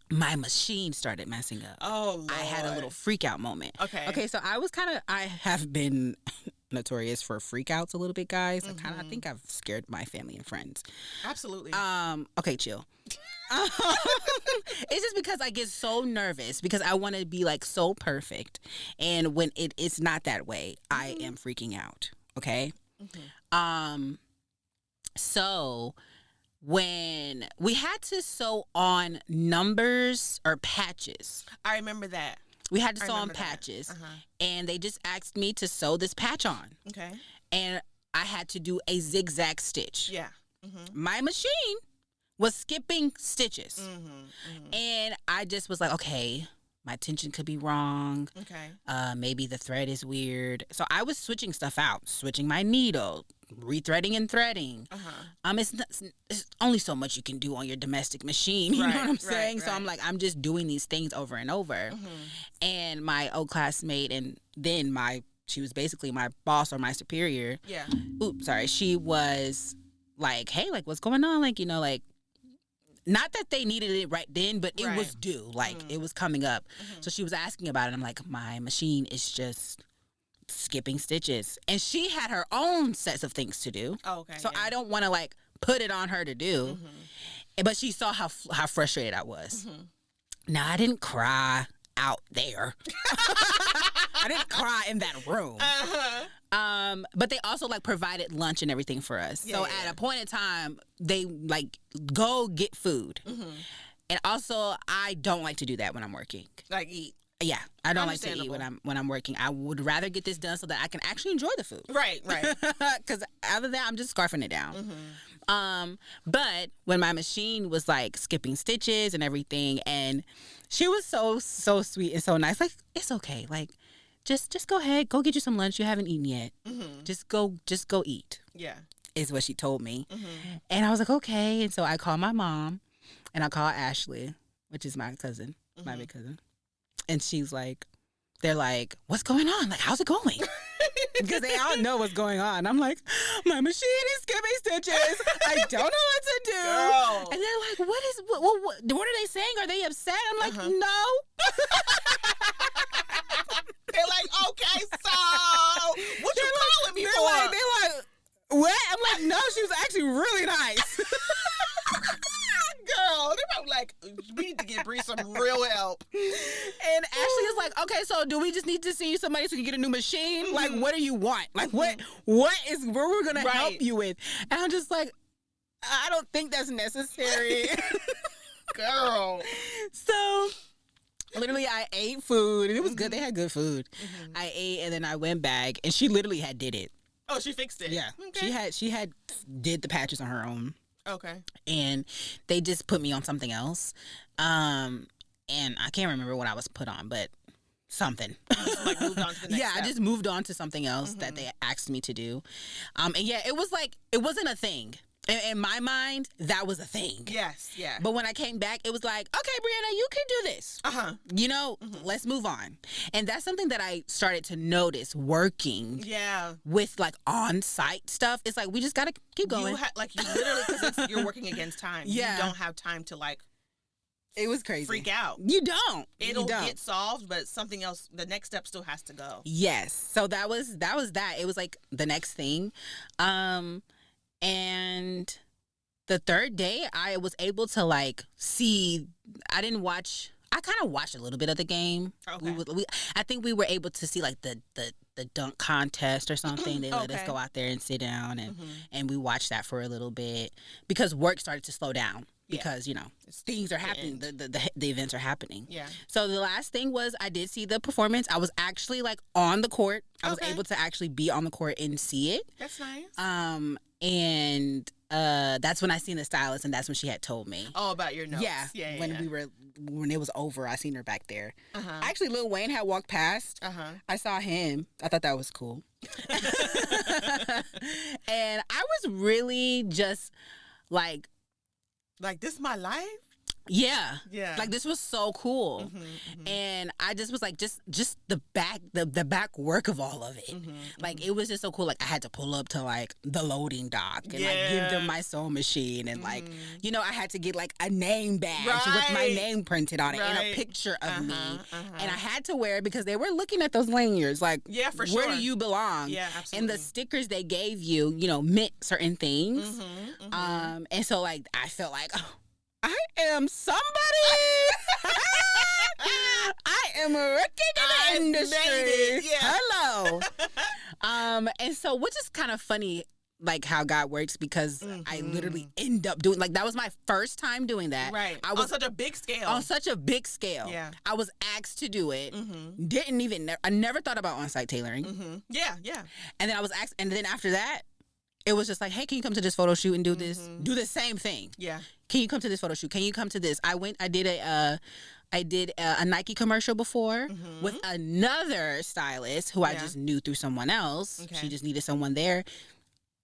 my machine started messing up. Oh, Lord. I had a little freak out moment. Okay. Okay, so I have been notorious for freak outs a little bit, guys. I think I've scared my family and friends. Absolutely. Okay, chill. It's just because I get so nervous because I want to be like so perfect, and when it's not that way, I am freaking out. Okay. So when we had to sew on numbers or patches, I remember that. we had to I sew on remember that. patches, and they just asked me to sew this patch on, Okay. and I had to do a zigzag stitch. Yeah. My machine was skipping stitches. And I just was like, okay, my tension could be wrong. Okay. Maybe the thread is weird. So I was switching stuff out, switching my needle, rethreading and threading. It's only so much you can do on your domestic machine. You know what I'm saying? So I'm like, I'm just doing these things over and over. And my old classmate, and then she was basically my boss or my superior. Yeah. Oops, sorry. She was like, hey, like, what's going on? Like, like, not that they needed it right then, but it was due. Like, it was coming up. So she was asking about it. I'm like, my machine is just skipping stitches. And she had her own sets of things to do. Oh, okay. So I don't want to, like, put it on her to do. But she saw how frustrated I was. Now, I didn't cry out there. I didn't cry in that room. But they also like provided lunch and everything for us. So at a point in time, they like go get food. And also, I don't like to do that when I'm working. Like eat. Yeah, I don't like to eat when I'm working. I would rather get this done so that I can actually enjoy the food. Right. Because other than that, I'm just scarfing it down. But when my machine was like skipping stitches and everything, and she was so sweet and so nice. Like, it's okay. Like, just go ahead, go get you some lunch. You haven't eaten yet. Just go eat. Yeah. Is what she told me. And I was like, okay. And so I called my mom, and I called Ashley, which is my cousin, my big cousin. And they're like, what's going on? Like, how's it going? Because they all know what's going on. I'm like, my machine is skipping stitches. I don't know what to do. Girl. And they're like, what are they saying? Are they upset? I'm like, no. They're like, okay, so what you calling me for? They're like, what? I'm like, no, she was actually really nice. Girl, they're probably like, we need to get Bree some real help. And Ashley is like, okay, so do we just need to see you somebody so you can get a new machine? Like, what do you want? Like, what is where we're gonna help you with? And I'm just like, I don't think that's necessary. Girl. So literally I ate food and it was good. They had good food. I ate and then I went back and she literally did it. Oh, she fixed it. Yeah. Okay. She had did the patches on her own. Okay. And they just put me on something else. And I can't remember what I was put on, but something. Like moved on to the next step. I just moved on to something else that they asked me to do. And yeah, it was like, it wasn't a thing. In my mind, that was a thing. Yes, yeah. But when I came back, it was like, okay, Brianna, you can do this. You know, let's move on. And that's something that I started to notice working. Yeah. With like on-site stuff. It's like, we just got to keep going. You literally, because you're working against time. Yeah. You don't have time to like. It was crazy. Freak out. You don't. It'll get solved, but something else, the next step still has to go. Yes. So that was that. It was like the next thing. And the third day, I was able to like see. I kind of watched a little bit of the game. Okay. I think we were able to see like the dunk contest or something. They let us go out there and sit down and we watched that for a little bit because work started to slow down. Because, you know, things are happening. The events are happening. Yeah. So the last thing was I did see the performance. I was actually like on the court. I was able to actually be on the court and see it. That's nice. And that's when I seen the stylist, and that's when she had told me. Oh, about your notes. Yeah. When it was over, I seen her back there. Actually, Lil Wayne had walked past. I saw him. I thought that was cool. And I was really just like, this is my life? Yeah. Yeah. Like, this was so cool. And I just was like, just the back work of all of it. Like, it was just so cool. Like, I had to pull up to, like, the loading dock and, like, give them my sewing machine. And, like, you know, I had to get, like, a name badge with my name printed on it and a picture of me. And I had to wear it because they were looking at those lanyards. Like, for where sure. do you belong? Yeah, absolutely. And the stickers they gave you, you know, meant certain things. And so, like, I felt like, oh, I am somebody. I am a rookie in the industry. Yeah. Hello. And so, which is kind of funny, like how God works, because I literally end up doing, like, that was my first time doing that. Right. I was on such a big scale. On such a big scale. Yeah. I was asked to do it. I never thought about on-site tailoring. Yeah, yeah. And then I was asked, and then after that, it was just like, hey, can you come to this photo shoot and do this? Do the same thing. Yeah. Can you come to this photo shoot? Can you come to this? I did a Nike commercial before with another stylist who I just knew through someone else. Okay. She just needed someone there.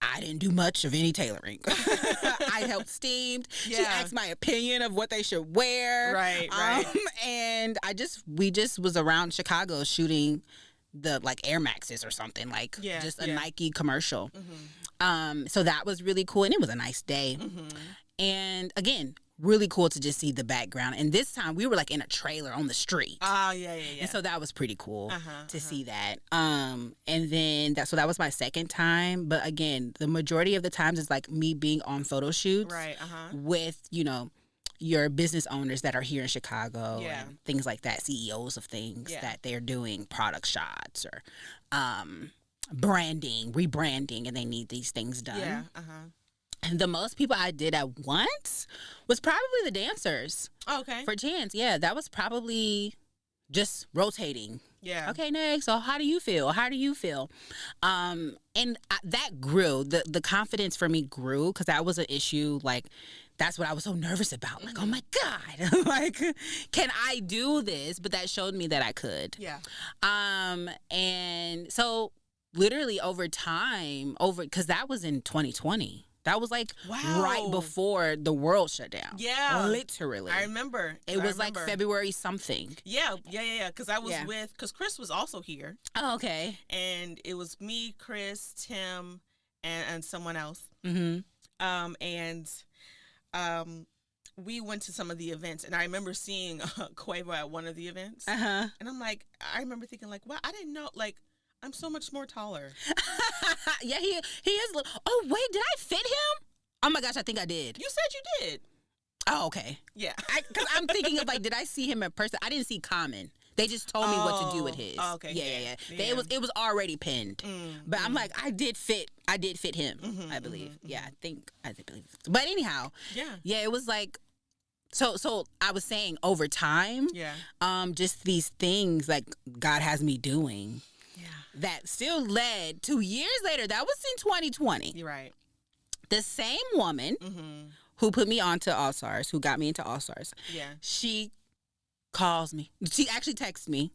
I didn't do much of any tailoring. I helped steamed. Yeah. She asked my opinion of what they should wear. Right. And we just was around Chicago shooting the, like, Air Maxes or something, like, just a Nike commercial. So that was really cool, and it was a nice day. And again, really cool to just see the background. And this time we were, like, in a trailer on the street. Oh, yeah. And so that was pretty cool to see that. And then that was my second time. But again, the majority of the times is, like, me being on photo shoots with, you know, your business owners that are here in Chicago and things like that, CEOs of things that they're doing product shots or branding, rebranding, and they need these things done. Yeah. And the most people I did at once was probably the dancers. Oh, okay. For Chance, yeah, that was probably just rotating. Yeah. Okay, next. So how do you feel? How do you feel? That grew. The confidence for me grew because that was an issue. Like, that's what I was so nervous about. Like, oh my God, like, can I do this? But that showed me that I could. Yeah. And so literally over time, because that was in 2020. That was, like, right before the world shut down. Yeah. Literally. I remember. It was like February something. Yeah. Because I was because Chris was also here. Oh, okay. And it was me, Chris, Tim, and someone else. We went to some of the events, and I remember seeing Quavo at one of the events. And I'm like, I remember thinking, like, wow, I didn't know, like, I'm so much more taller. Yeah, he is. Oh, wait, did I fit him? Oh, my gosh, I think I did. You said you did. Oh, okay. Yeah. Because I'm thinking of, like, did I see him in person? I didn't see Common. They just told me what to do with his. Oh, okay. Yeah. It was already pinned. But I'm like, I did fit him, I believe. Yeah, I did believe. But anyhow. Yeah, it was like, so I was saying over time, just these things, like, God has me doing. That still led 2 years later. That was in 2020. You're right. The same woman who put me onto All Stars, who got me into All Stars. Yeah. She calls me. She actually texts me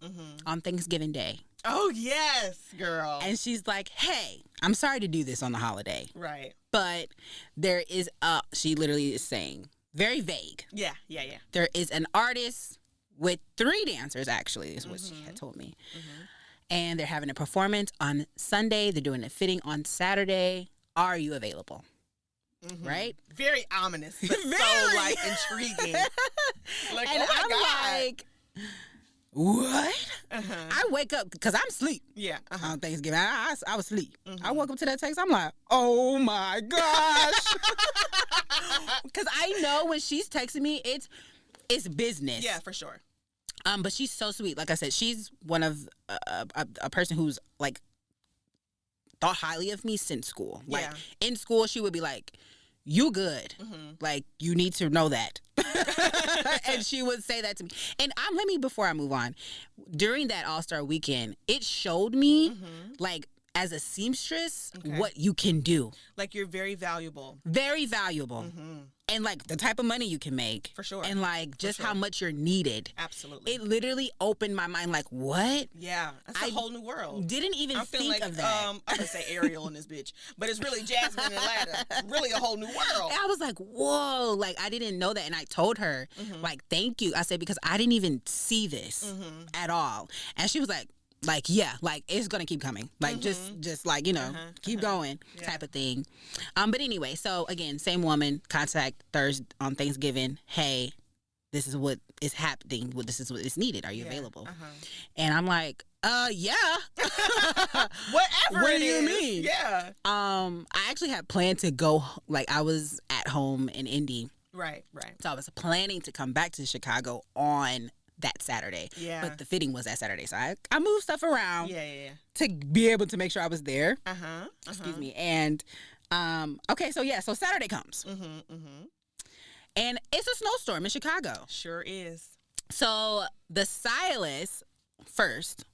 on Thanksgiving Day. Oh, yes, girl. And she's like, hey, I'm sorry to do this on the holiday. Right. But there is she literally is saying, very vague. Yeah. There is an artist with 3 dancers, actually, is what she had told me. And they're having a performance on Sunday. They're doing a fitting on Saturday. Are you available? Right? Very ominous, but so, like, intriguing. Like, and oh my I'm God. like, what? I wake up because I'm asleep. Yeah. On Thanksgiving, I was asleep. I woke up to that text. I'm like, oh my gosh, because I know when she's texting me, it's business. Yeah, for sure. But she's so sweet. Like I said, she's one of a person who's, like, thought highly of me since school. Like, in school, she would be like, you good. Like, you need to know that. And she would say that to me. And before I move on, during that All-Star weekend, it showed me, like, as a seamstress, Okay. what you can do. Like you're very valuable. Very valuable. And like the type of money you can make. For sure. And like just sure. how much you're needed. Absolutely. It literally opened my mind like, what? Yeah. That's a whole new world. Didn't even I'm feeling think like, of that. I'm going to say Ariel in this bitch, but it's really Jasmine and Ladder. It's really a whole new world. And I was like, whoa, like I didn't know that. And I told her, like, thank you. I said, because I didn't even see this at all. And she was like, yeah, like it's gonna keep coming. Like just like, you know, keep going type of thing. But anyway, so again, same woman, contact Thursday on Thanksgiving. Hey, this is what is happening. This is what is needed. Are you available? And I'm like, yeah. Whatever What it do you is. mean? Yeah. I actually had planned to go, like I was at home in Indy. Right. So I was planning to come back to Chicago on that Saturday. Yeah. But the fitting was that Saturday. So I moved stuff around Yeah. to be able to make sure I was there. Uh-huh. Excuse me. And okay, so yeah, so Saturday comes. And it's a snowstorm in Chicago. Sure is. So the stylist first,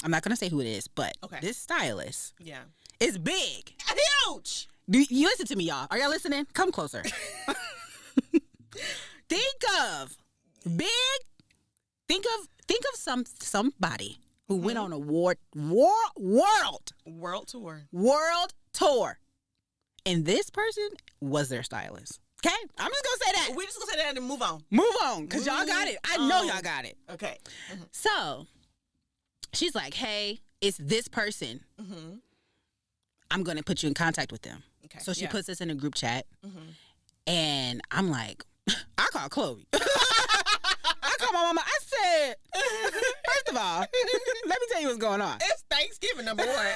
I'm not gonna say who it is, but this stylist is big. Huge. You listen to me, y'all. Are y'all listening? Come closer. Think of somebody who went on a world tour. And this person was their stylist. Okay? I'm just going to say that. We're just going to say that and move on. Move on, because y'all got it. I know y'all got it. Okay. So, she's like, hey, it's this person. I'm going to put you in contact with them. Okay. So she puts us in a group chat. And I'm like, I call Chloe. I call my mama. I said, first of all, let me tell you what's going on. It's Thanksgiving, number one.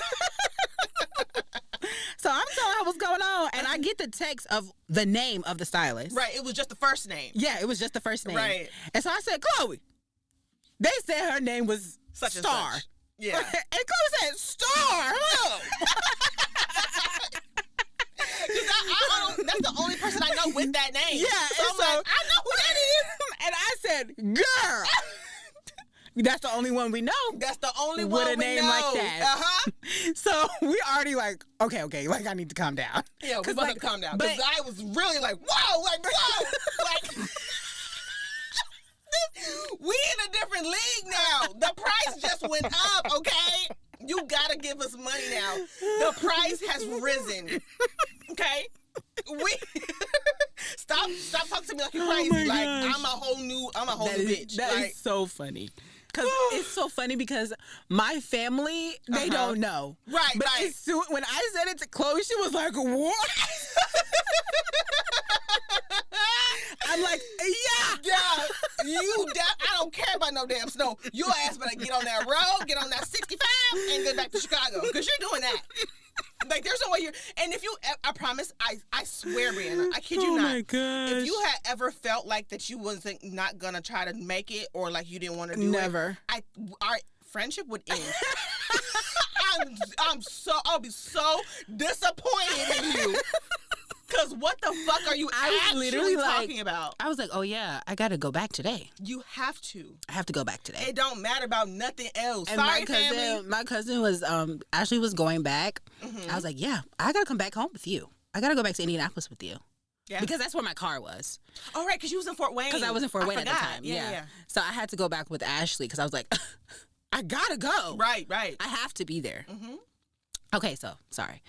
So I'm telling her what's going on, and I get the text of the name of the stylist. Right, it was just the first name. Yeah, it was just the first name. Right. And so I said, Chloe. They said her name was such Star. And such. Yeah. And Chloe said, Star? Who? That's the only person I know with that name. Yeah. So I'm like, I know who that is. And I said, girl. That's the only one we know. That's the only one with a name know. like that. So we already like, okay, like I need to calm down. Yeah, we about to calm down. Because I was really like, whoa, like, we in a different league now. The price just went up, okay? You gotta give us money now. The price has risen. Okay? Stop talking to me like you're crazy. Like gosh. I'm a whole new bitch. That is so funny. Because it's so funny because my family, they don't know. Right, but right. When I said it to Chloe, she was like, what? I'm like, yeah. I don't care about no damn snow. Your ass better get on that road, get on that 65, and get back to Chicago. Because you're doing that. Like, there's no way you're... And if you... I promise, I swear, Brianna, I kid you not. Oh, my gosh. If you had ever felt like that you wasn't not going to try to make it or like you didn't want to do Never. it... Our friendship would end. I'll be so disappointed in you. Because what the fuck are you actually talking about? I was like, oh, yeah, I got to go back today. You have to. I have to go back today. It don't matter about nothing else. And Sorry, family. My cousin was, Ashley was going back. I was like, yeah, I got to come back home with you. I got to go back to Indianapolis with you. Yeah. Because that's where my car was. Oh, right, because you was in Fort Wayne. Because I was in Fort Wayne at the time. Yeah. So I had to go back with Ashley because I was like, I got to go. Right. I have to be there. Okay, so sorry.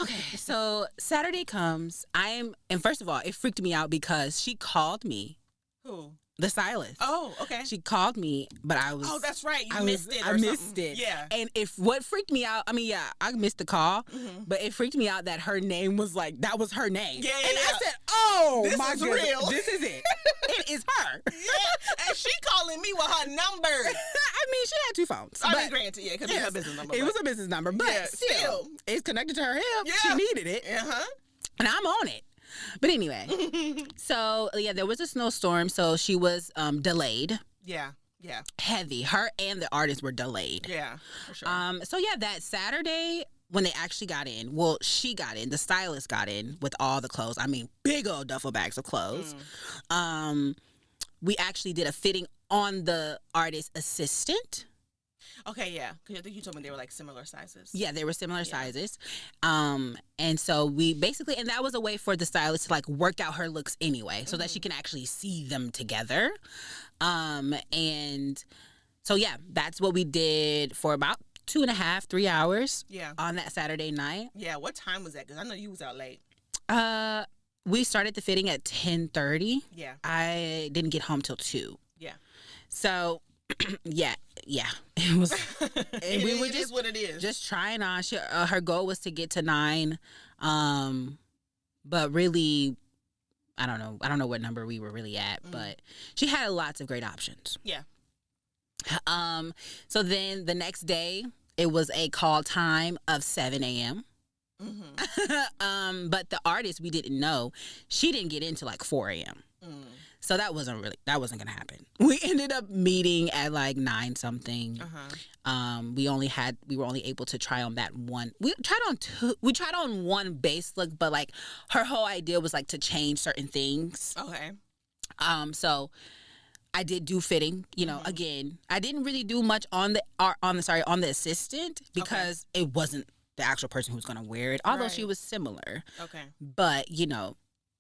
Okay, so Saturday comes. And first of all, it freaked me out because she called me. Who? The stylist. Oh, okay. She called me, but I was... Oh, that's right. You missed it. I missed it. Yeah. And what freaked me out... I mean, yeah, I missed the call, but it freaked me out that her name was like... That was her name. Yeah. And I said, oh, this my is goodness. real. This is it. It is her. Yeah. And she calling me with her number. I mean, she had two phones. I mean, granted, yeah, because it was her business number. It was a business number, but still, it's connected to her hip. Yeah. She needed it. And I'm on it. But anyway, so yeah, there was a snowstorm, so she was delayed. Yeah. Heavy. Her and the artist were delayed. Yeah, for sure. So yeah, that Saturday when they actually got in, well, she got in, the stylist got in with all the clothes. I mean, big old duffel bags of clothes. We actually did a fitting on the artist assistant. Okay, yeah. 'Cause I think you told me they were like similar sizes. Yeah, they were similar sizes. And so we basically, and that was a way for the stylist to like work out her looks anyway, so that she can actually see them together. And so yeah, that's what we did for about 2.5, 3 hours. Yeah. On that Saturday night. Yeah. What time was that? Because I know you was out late. We started the fitting at 10:30. Yeah. I didn't get home till 2. Yeah. So yeah, it was. And we were it just is what it is. just trying on. Her goal was to get to 9, but really, I don't know what number we were really at, but she had lots of great options. Yeah. So then the next day it was a call time of 7 a.m. But the artist, we didn't know, she didn't get in till like 4 a.m. So that wasn't gonna happen. We ended up meeting at like 9 something. We were only able to try on that one. We tried on one base look, but like her whole idea was like to change certain things. Okay. So I did do fitting, again. I didn't really do much on the assistant because it wasn't the actual person who's going to wear it, although she was similar. Okay. But,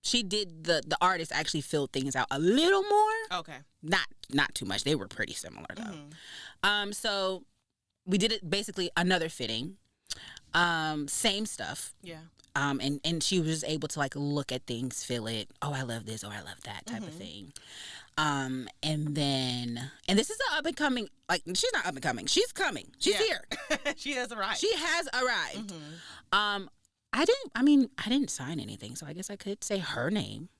she did the artist actually filled things out a little more. Okay. Not too much. They were pretty similar though. So we did it basically another fitting. Same stuff. Yeah. And she was able to like look at things, feel it. Oh, I love this. Oh, I love that type of thing. And this is an up and coming, like, she's not up and coming. She's coming. She's here. She has arrived. She has arrived. I didn't sign anything, so I guess I could say her name.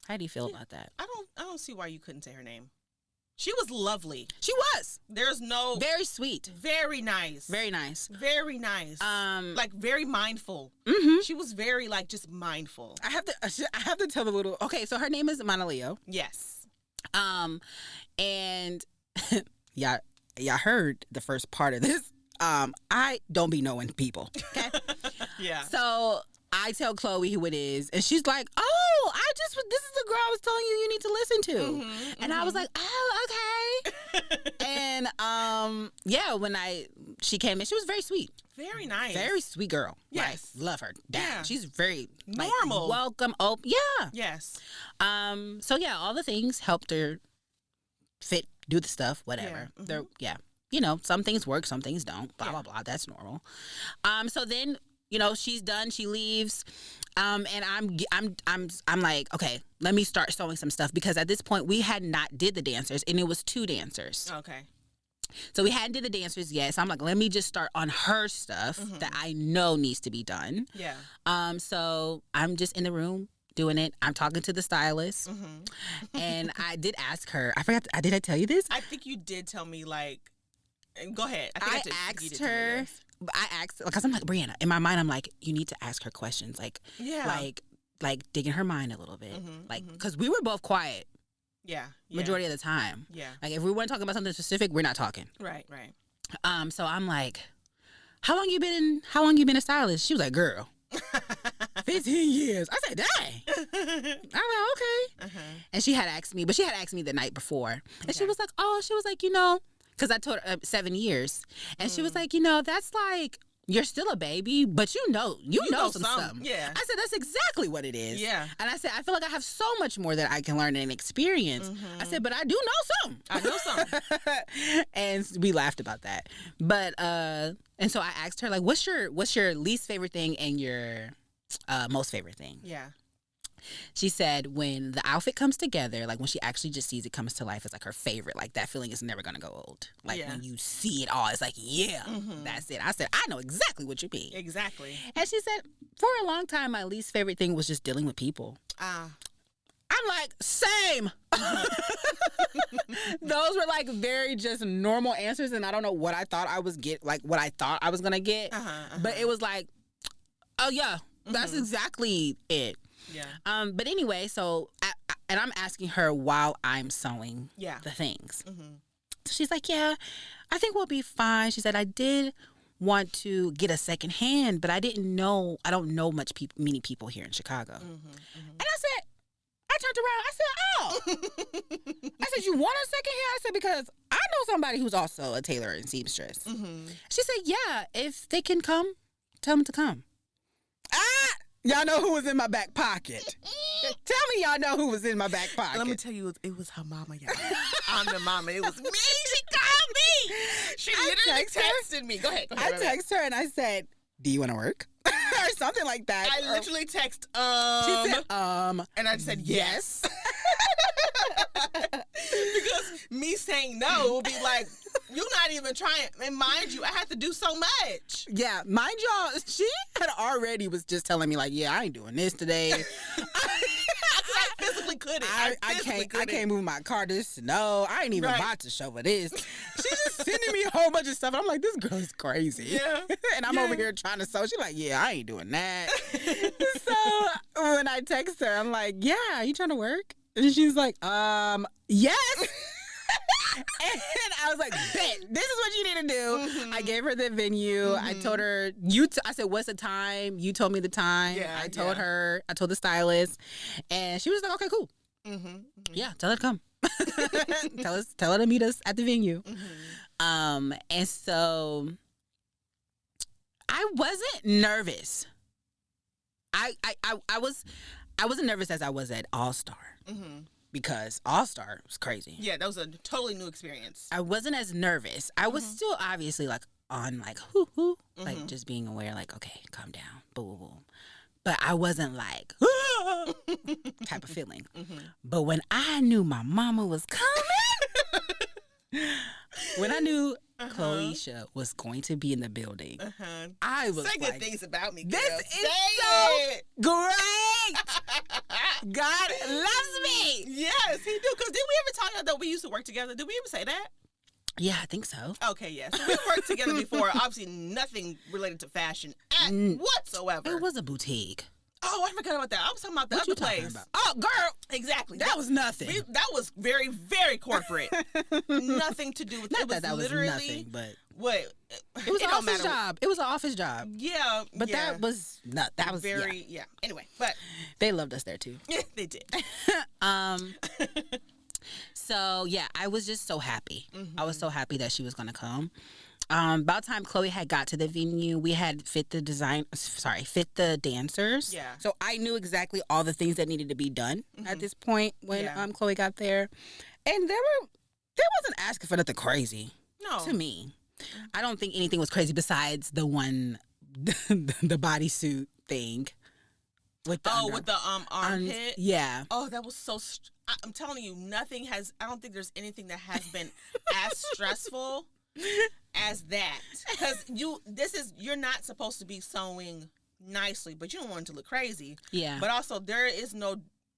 How do you feel about that? I don't see why you couldn't say her name. She was lovely. She was. There's no very sweet. Very nice. Very nice. Very nice. Like very mindful. She was very like just mindful. I have to tell the little. Okay, so her name is Manaleo. Yes. And y'all heard the first part of this. I don't be knowing people. Okay. Yeah. So I tell Chloe who it is, and she's like, "Oh, this is the girl I was telling you need to listen to." And I was like, "Oh, okay." And yeah, when she came in, she was very sweet. Very nice. Very sweet girl. Yes. Like, love her. Yeah. She's very normal. Welcome. Oh, yeah. Yes. So yeah, all the things helped her fit, do the stuff, whatever. Some things work, some things don't. Blah blah blah. That's normal. So then, she's done. She leaves. And I'm like, okay, let me start sewing some stuff, because at this point we had not did the dancers, and it was 2 dancers. Okay. So we hadn't did the dancers yet. So I'm like, let me just start on her stuff that I know needs to be done. Yeah. So I'm just in the room doing it. I'm talking to the stylist. And I did ask her. I forgot. Did I tell you this? I think you did tell me, like, go ahead. I asked her. I asked, because I'm like, Brianna, in my mind, I'm like, you need to ask her questions. Like, like digging her mind a little bit. Because we were both quiet. Yeah. Majority of the time. Yeah. Like, if we weren't talking about something specific, we're not talking. Right. So I'm like, how long you been a stylist? She was like, girl, 15 years. I said, dang. I'm like, okay. And she had asked me the night before. And she was like, because I told her 7 years. And she was like, that's like, you're still a baby, but you know some stuff. Yeah. I said, that's exactly what it is. Yeah. And I said, I feel like I have so much more that I can learn and experience. I said, but I do know some. I know some. And we laughed about that. But and so I asked her, like, what's your least favorite thing and your most favorite thing? Yeah. She said when the outfit comes together, like when she actually just sees it comes to life, it's like her favorite. Like that feeling is never going to go old. Like when you see it all, it's like, yeah, that's it. I said, I know exactly what you mean. Exactly. And she said, for a long time, my least favorite thing was just dealing with people. I'm like, same. Those were like very just normal answers. And I don't know what I thought I was going to get. But it was like, oh yeah, that's exactly it. Yeah. But anyway, so and I'm asking her while I'm sewing the things. So she's like, yeah, I think we'll be fine. She said, I did want to get a second hand, but I don't know many people here in Chicago. And I turned around. I said, oh. I said, you want a second hand? I said, because I know somebody who's also a tailor and seamstress. Mm-hmm. She said, yeah, if they can come, tell them to come. Ah! Y'all know who was in my back pocket. Tell me y'all know who was in my back pocket. Let me tell you, it was her mama, y'all. I'm the mama. It was me. She called me. She literally texted me. Go ahead. I texted her and I said, do you want to work? Or something like that. I literally text, She said, and I said, yes. Because me saying no will be like, you're not even trying. And mind you, I had to do so much. Yeah, mind y'all, she had already was just telling me like, yeah, I ain't doing this today. I physically couldn't. I can't move my car this snow. I ain't even about to show her this. She's just sending me a whole bunch of stuff. And I'm like, this girl is crazy. Yeah. And I'm over here trying to sew. She's like, yeah, I ain't doing that. So when I text her, I'm like, yeah, you trying to work? And she's like, yes. And I was like, bet, this is what you need to do. Mm-hmm. I gave her the venue. Mm-hmm. I told her, I said, what's the time? You told me the time. Yeah, I told her, I told the stylist. And she was like, okay, cool. Mm-hmm. Mm-hmm. Yeah, tell her to come. tell her to meet us at the venue. Mm-hmm. And so I wasn't nervous. I wasn't nervous as I was at All Star. Mm-hmm. Because All Star was crazy. Yeah, that was a totally new experience. I wasn't as nervous. I was still obviously like on like hoo hoo, like just being aware, like, okay, calm down, boom, boom, boom. But I wasn't like type of feeling. Mm-hmm. But when I knew my mama was coming, when I knew Chloesha was going to be in the building, I was say like, good things about me, girl. This is so great. God loves me. Yes, he do. Because did we ever talk about that we used to work together? Did we ever say that? Yeah, I think so. Okay, yeah. So we worked together before. Obviously, nothing related to fashion whatsoever. It was a boutique. Oh, I forgot about that. I was talking about the other place. Oh, girl. Exactly. That was nothing. That was very, very corporate. Nothing to do with Not it. Was that literally was nothing, but what? It was an office job. It was an office job. Yeah, but that was not. That was very Anyway, but they loved us there too. They did. So yeah, I was just so happy. Mm-hmm. I was so happy that she was gonna come. About time Chloe had got to the venue, we had fit the dancers. Yeah. So I knew exactly all the things that needed to be done at this point when Chloe got there, and they wasn't asking for nothing crazy. No. To me, I don't think anything was crazy besides the one, the bodysuit thing. With the armpit. Yeah. Oh, that was so. I'm telling you, nothing has. I don't think there's anything that has been as stressful as that, because you're not supposed to be sewing nicely, but you don't want it to look crazy. Yeah. But also, there is no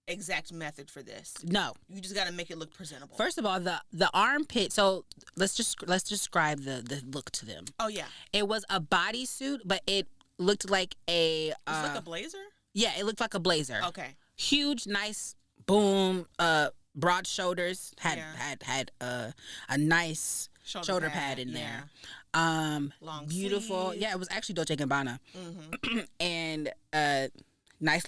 exact method for this. No. You just got to make it look presentable. First of all, the armpit. So let's describe the look to them. Oh yeah. It was a bodysuit, but it looked like it's like a blazer. Yeah, it looked like a blazer. Okay. Huge, nice, boom, broad shoulders. Had a nice shoulder pad in there. Long beautiful. sleeves. Yeah, it was actually Dolce & Gabbana. Mm-hmm. And nice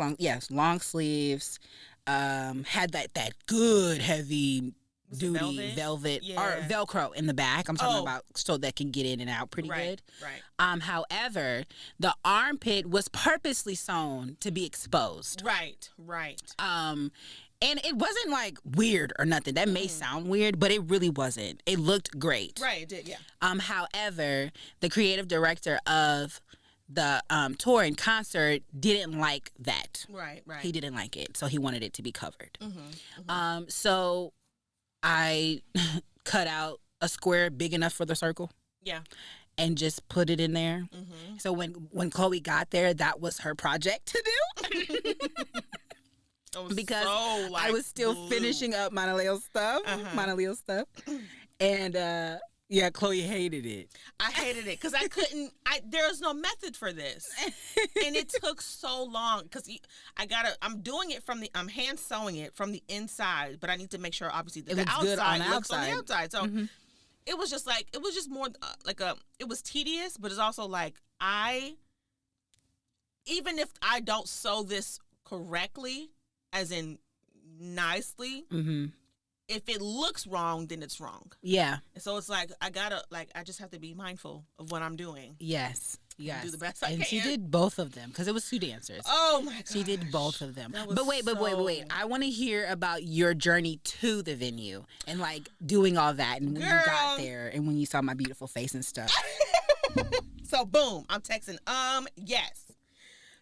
long sleeves. Had that good heavy duty velvet or Velcro in the back. I'm talking about so that can get in and out pretty good. Right. However, the armpit was purposely sewn to be exposed. Right. And it wasn't like weird or nothing. That may sound weird, but it really wasn't. It looked great. Right, it did, yeah. However, the creative director of the tour and concert didn't like that. Right. He didn't like it, so he wanted it to be covered. So I cut out a square big enough for the circle. Yeah. And just put it in there. Mm-hmm. So when Chloe got there, that was her project to do. Because I was still finishing up Monaleo's stuff. And Chloe hated it. I hated it because I couldn't. There was no method for this, and it took so long because I'm doing it I'm hand sewing it from the inside, but I need to make sure obviously the outside looks on the outside. So it was just more it was tedious, but it's also like even if I don't sew this correctly, as in nicely, if it looks wrong, then it's wrong. Yeah. And so it's like I just have to be mindful of what I'm doing. Yes. Yes. Do the best I and can. she did both of them because it was 2 dancers. Oh my god. She did both of them. But wait. I want to hear about your journey to the venue and like doing all that and when you got there and when you saw my beautiful face and stuff. So boom, I'm texting, yes.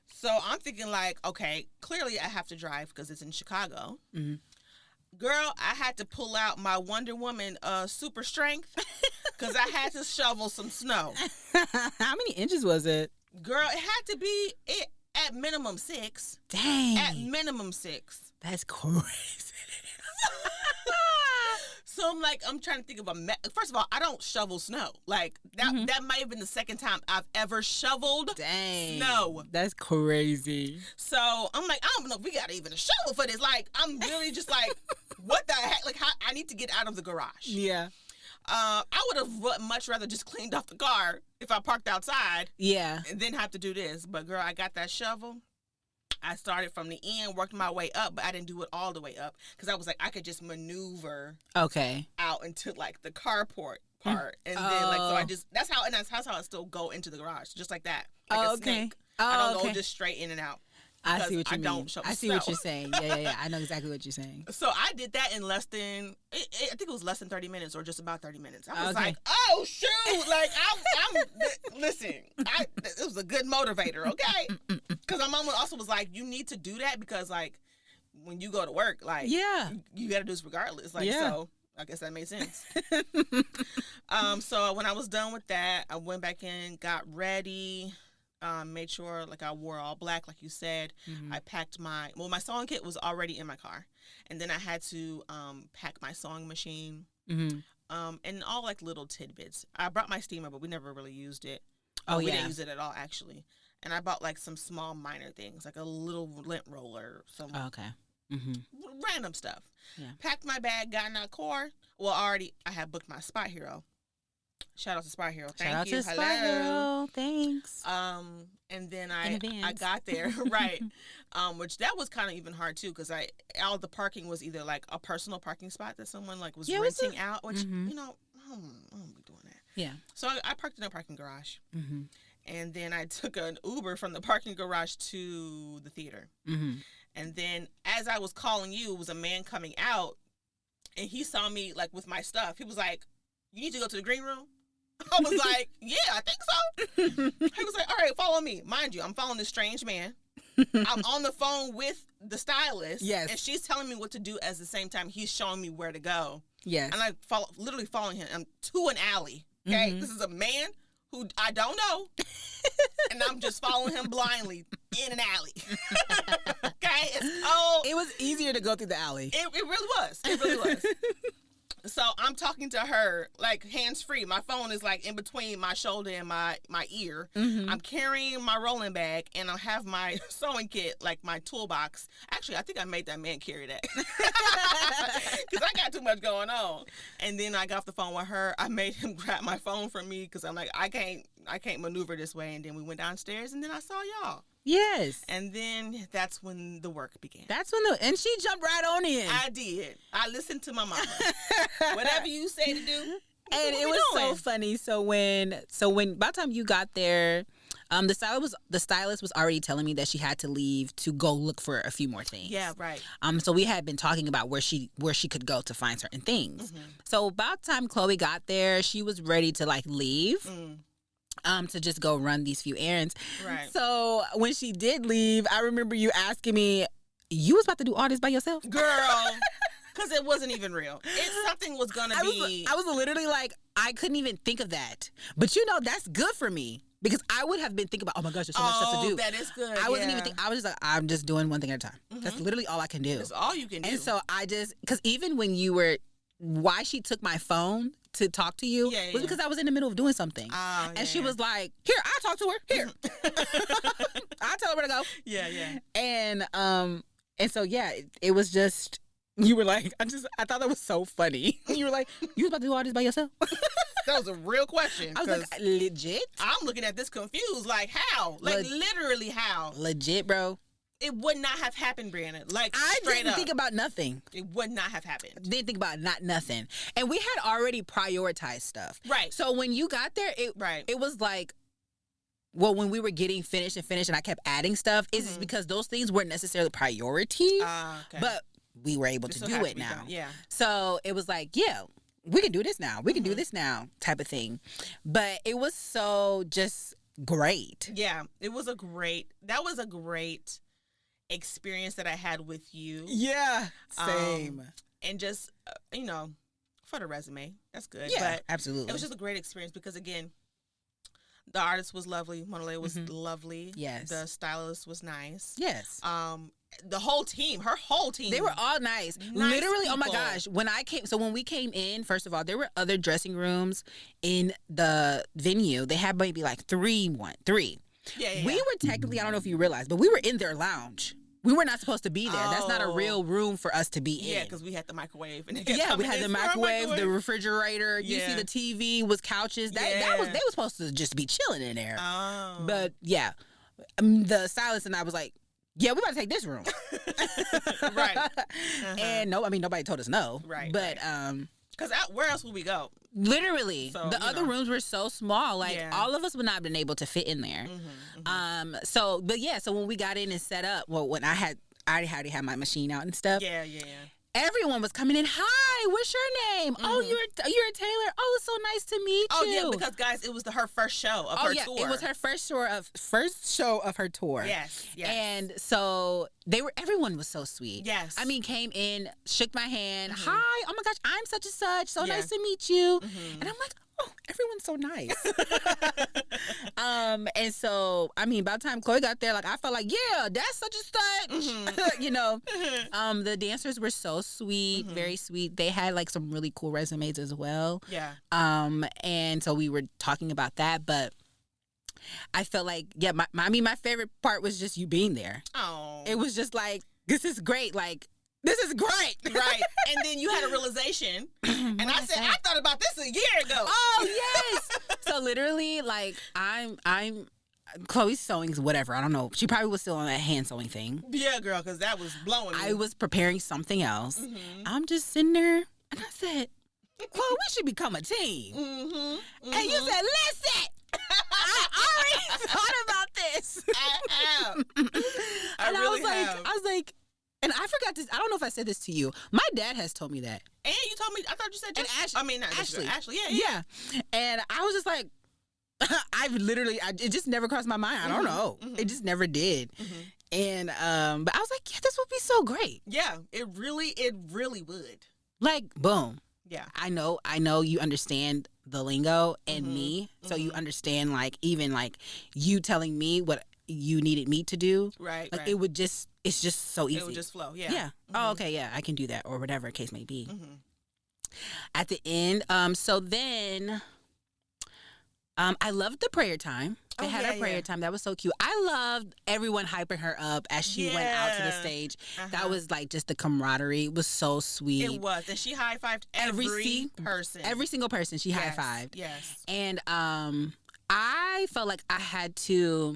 So I'm thinking like, okay, clearly I have to drive because it's in Chicago. Mm-hmm. Girl, I had to pull out my Wonder Woman super strength because I had to shovel some snow. How many inches was it? Girl, it had to be at minimum 6. Dang. At minimum 6. That's crazy. So I'm trying to think of first of all, I don't shovel snow. Like that might have been the second time I've ever shoveled snow. That's crazy. So I'm like, I don't know if we got even a shovel for this. Like, I'm really just like, what the heck? Like, I need to get out of the garage. Yeah. I would have much rather just cleaned off the car if I parked outside. Yeah. And then have to do this. But girl, I got that shovel. I started from the end, worked my way up, but I didn't do it all the way up because I was like, I could just maneuver out into like the carport part, and then like so I just that's how I still go into the garage just like that, like a snake. I don't go just straight in and out. I see what you mean. I see what you're snow. saying. Yeah. I know exactly what you're saying. So I did that in less than, I think it was less than 30 minutes or just about 30 minutes. I was like, oh, shoot. Like, listen, it was a good motivator, okay? Because my mom also was like, you need to do that because, like, when you go to work, like, you got to do this regardless. Like, so I guess that made sense. So when I was done with that, I went back in, got ready. Made sure like I wore all black, like you said. Mm-hmm. I packed my sewing kit was already in my car, and then I had to pack my sewing machine, and all like little tidbits. I brought my steamer, but we never really used it. We didn't use it at all actually. And I bought like some small minor things, like a little lint roller, some random stuff. Yeah. Packed my bag, got in that car. Well, I had booked my Spot Hero. Shout out to Spot Hero. Thank you. Shout out to Spot Hero. Thanks. And then I got there, right. Which that was kind of even hard too, because all the parking was either like a personal parking spot that someone like was renting out, which you know, I don't be doing that. Yeah. So I parked in a parking garage, and then I took an Uber from the parking garage to the theater, and then as I was calling you, it was a man coming out, and he saw me like with my stuff. He was like, "You need to go to the green room." I was like, yeah, I think so. He was like, all right, follow me. Mind you, I'm following this strange man. I'm on the phone with the stylist. Yes. And she's telling me what to do at the same time he's showing me where to go. Yes. And I literally following him to an alley. Okay. This is a man who I don't know. And I'm just following him blindly in an alley. Okay. It was easier to go through the alley. It really was. It really was. So I'm talking to her like hands-free. My phone is like in between my shoulder and my ear. I'm carrying my rolling bag, and I have my sewing kit, like my toolbox. Actually, I think I made that man carry that because I got too much going on. And then I got off the phone with her. I made him grab my phone from me because I'm like, I can't maneuver this way. And then we went downstairs, and then I saw y'all. Yes. And then that's when the work began. And she jumped right on in. I did. I listened to my mama. Whatever you say to do. And it was so funny. So when by the time you got there, the stylist was already telling me that she had to leave to go look for a few more things. Yeah, right. So we had been talking about where she could go to find certain things. So about the time Chloe got there, she was ready to like leave. To just go run these few errands. Right. So when she did leave, I remember you asking me, you was about to do all this by yourself? Girl. Because it wasn't even real. Something was going to be. I was literally like, I couldn't even think of that. But you know, that's good for me. Because I would have been thinking about, oh my gosh, there's so much stuff to do. That is good. I wasn't even thinking. I was just like, I'm just doing one thing at a time. That's literally all I can do. That's all you can do. And so because even when you were, why she took my phone to talk to you was because I was in the middle of doing something. And she was like, here, I'll talk to her. Here. I'll tell her where to go. Yeah, yeah. And so, it was just, you were like, I thought that was so funny. You were like, you was about to do all this by yourself? That was a real question. I was like, legit? I'm looking at this confused. Like, how? Like, literally how? Legit, bro. it would not have happened, Brianna. Like, I straight didn't up. think about nothing. It would not have happened. Didn't think about nothing. And we had already prioritized stuff. Right. So when you got there, it was like, well, when we were getting finished and I kept adding stuff, is because those things weren't necessarily priority, Okay. but we were able to do it now. Done. Yeah. So it was like, yeah, we can do this now. We can do this now type of thing. But it was so just great. Yeah. That was a great experience that I had with you. Yeah. Same. And just, for the resume, that's good. Yeah, but absolutely. It was just a great experience because, again, the artist was lovely. Monole was lovely. Yes. The stylist was nice. Yes. The whole team, her whole team. They were all nice. Literally, oh my gosh. When we came in, first of all, there were other dressing rooms in the venue. They had maybe like three. Yeah. We were technically, I don't know if you realized, but we were in their lounge. We were not supposed to be there. That's not a real room for us to be in. Yeah, because we had the microwave. And we had the microwave, the refrigerator. You see the TV was couches. They were supposed to just be chilling in there. Oh. But yeah, the stylist and I was like, yeah, we about to take this room. Right. And nobody told us no. Right. But because where else would we go? Literally, the other rooms were so small. Like all of us would not have been able to fit in there. So when we got in and set up, well, when I already had my machine out and stuff. Yeah. Everyone was coming in. Hi, what's your name? Oh, you're a Taylor. Oh, it's so nice to meet you. Oh yeah, because guys, it was her first show of her tour. It was her first show of her tour. Yes. And so everyone was so sweet. Yes. I mean, came in, shook my hand. Hi, oh my gosh, I'm such and such. So nice to meet you. And I'm like, oh, everyone's so nice. And so, I mean, by the time Chloe got there, like, I felt like, yeah, that's such a such. The dancers were so sweet, very sweet. They had like some really cool resumes as well. Yeah. And so we were talking about that, but I felt like, my favorite part was just you being there. Oh. It was just like, this is great. Like, this is great. Right. And then you had a realization. And I said, I thought about this a year ago. Oh, yes. So literally, like, I'm Chloe's sewing, whatever. I don't know. She probably was still on that hand sewing thing. Yeah, girl, because that was blowing me. I was preparing something else. I'm just sitting there, and I said, Chloe, we should become a team. And you said, listen, I already thought about this. I have. I was like, and I forgot this. I don't know if I said this to you. My dad has told me that. And you told me, I thought you said just, Ashley. I mean, not Ashley. Ashley, yeah. And I was just like, it just never crossed my mind. I don't know. It just never did. And, but I was like, yeah, this would be so great. Yeah, it really would. Like, boom. Yeah. I know you understand the lingo and me. So you understand, like, even like you telling me what you needed me to do. Right. Like, right. it's just so easy. It would just flow. Yeah. Yeah. Oh, okay. Yeah, I can do that, or whatever case may be. At the end, so then, I loved the prayer time. They had a prayer time. That was so cute. I loved everyone hyping her up as she went out to the stage. That was like just the camaraderie. It was so sweet. It was. And she high-fived every person. Every single person she high-fived. Yes. And I felt like I had a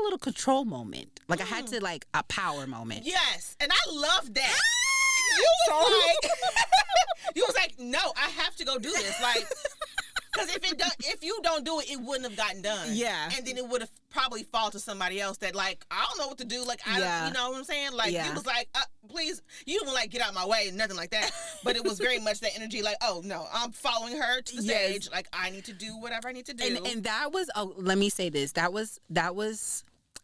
little control moment. Like I had to, like, a power moment. Yes. And I love that. You was like, no, I have to go do this. Like, because if you don't do it, it wouldn't have gotten done. Yeah. And then it would have probably fall to somebody else that, like, I don't know what to do. Like, you know what I'm saying? Like, it was like, please, you didn't like get out my way, nothing like that. But it was very much that energy, like, oh no, I'm following her to the stage. Like, I need to do whatever I need to do. And that was, let me say this, that was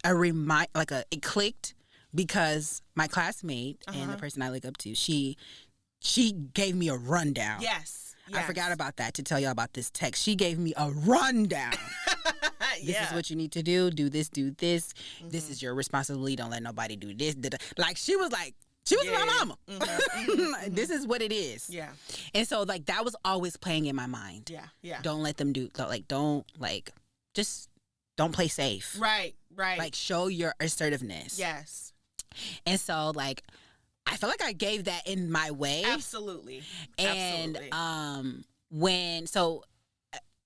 it clicked because my classmate and the person I look up to, she gave me a rundown. Yes. I forgot about that to tell y'all about this text. She gave me a rundown. This is what you need to do. Do this, do this. This is your responsibility. Don't let nobody do this. Like, she was my mama. This is what it is. Yeah. And so, like, that was always playing in my mind. Yeah. Yeah. Don't let them just don't play safe. Right. Right. Like, show your assertiveness. Yes. And so, like, I feel like I gave that in my way. Absolutely. And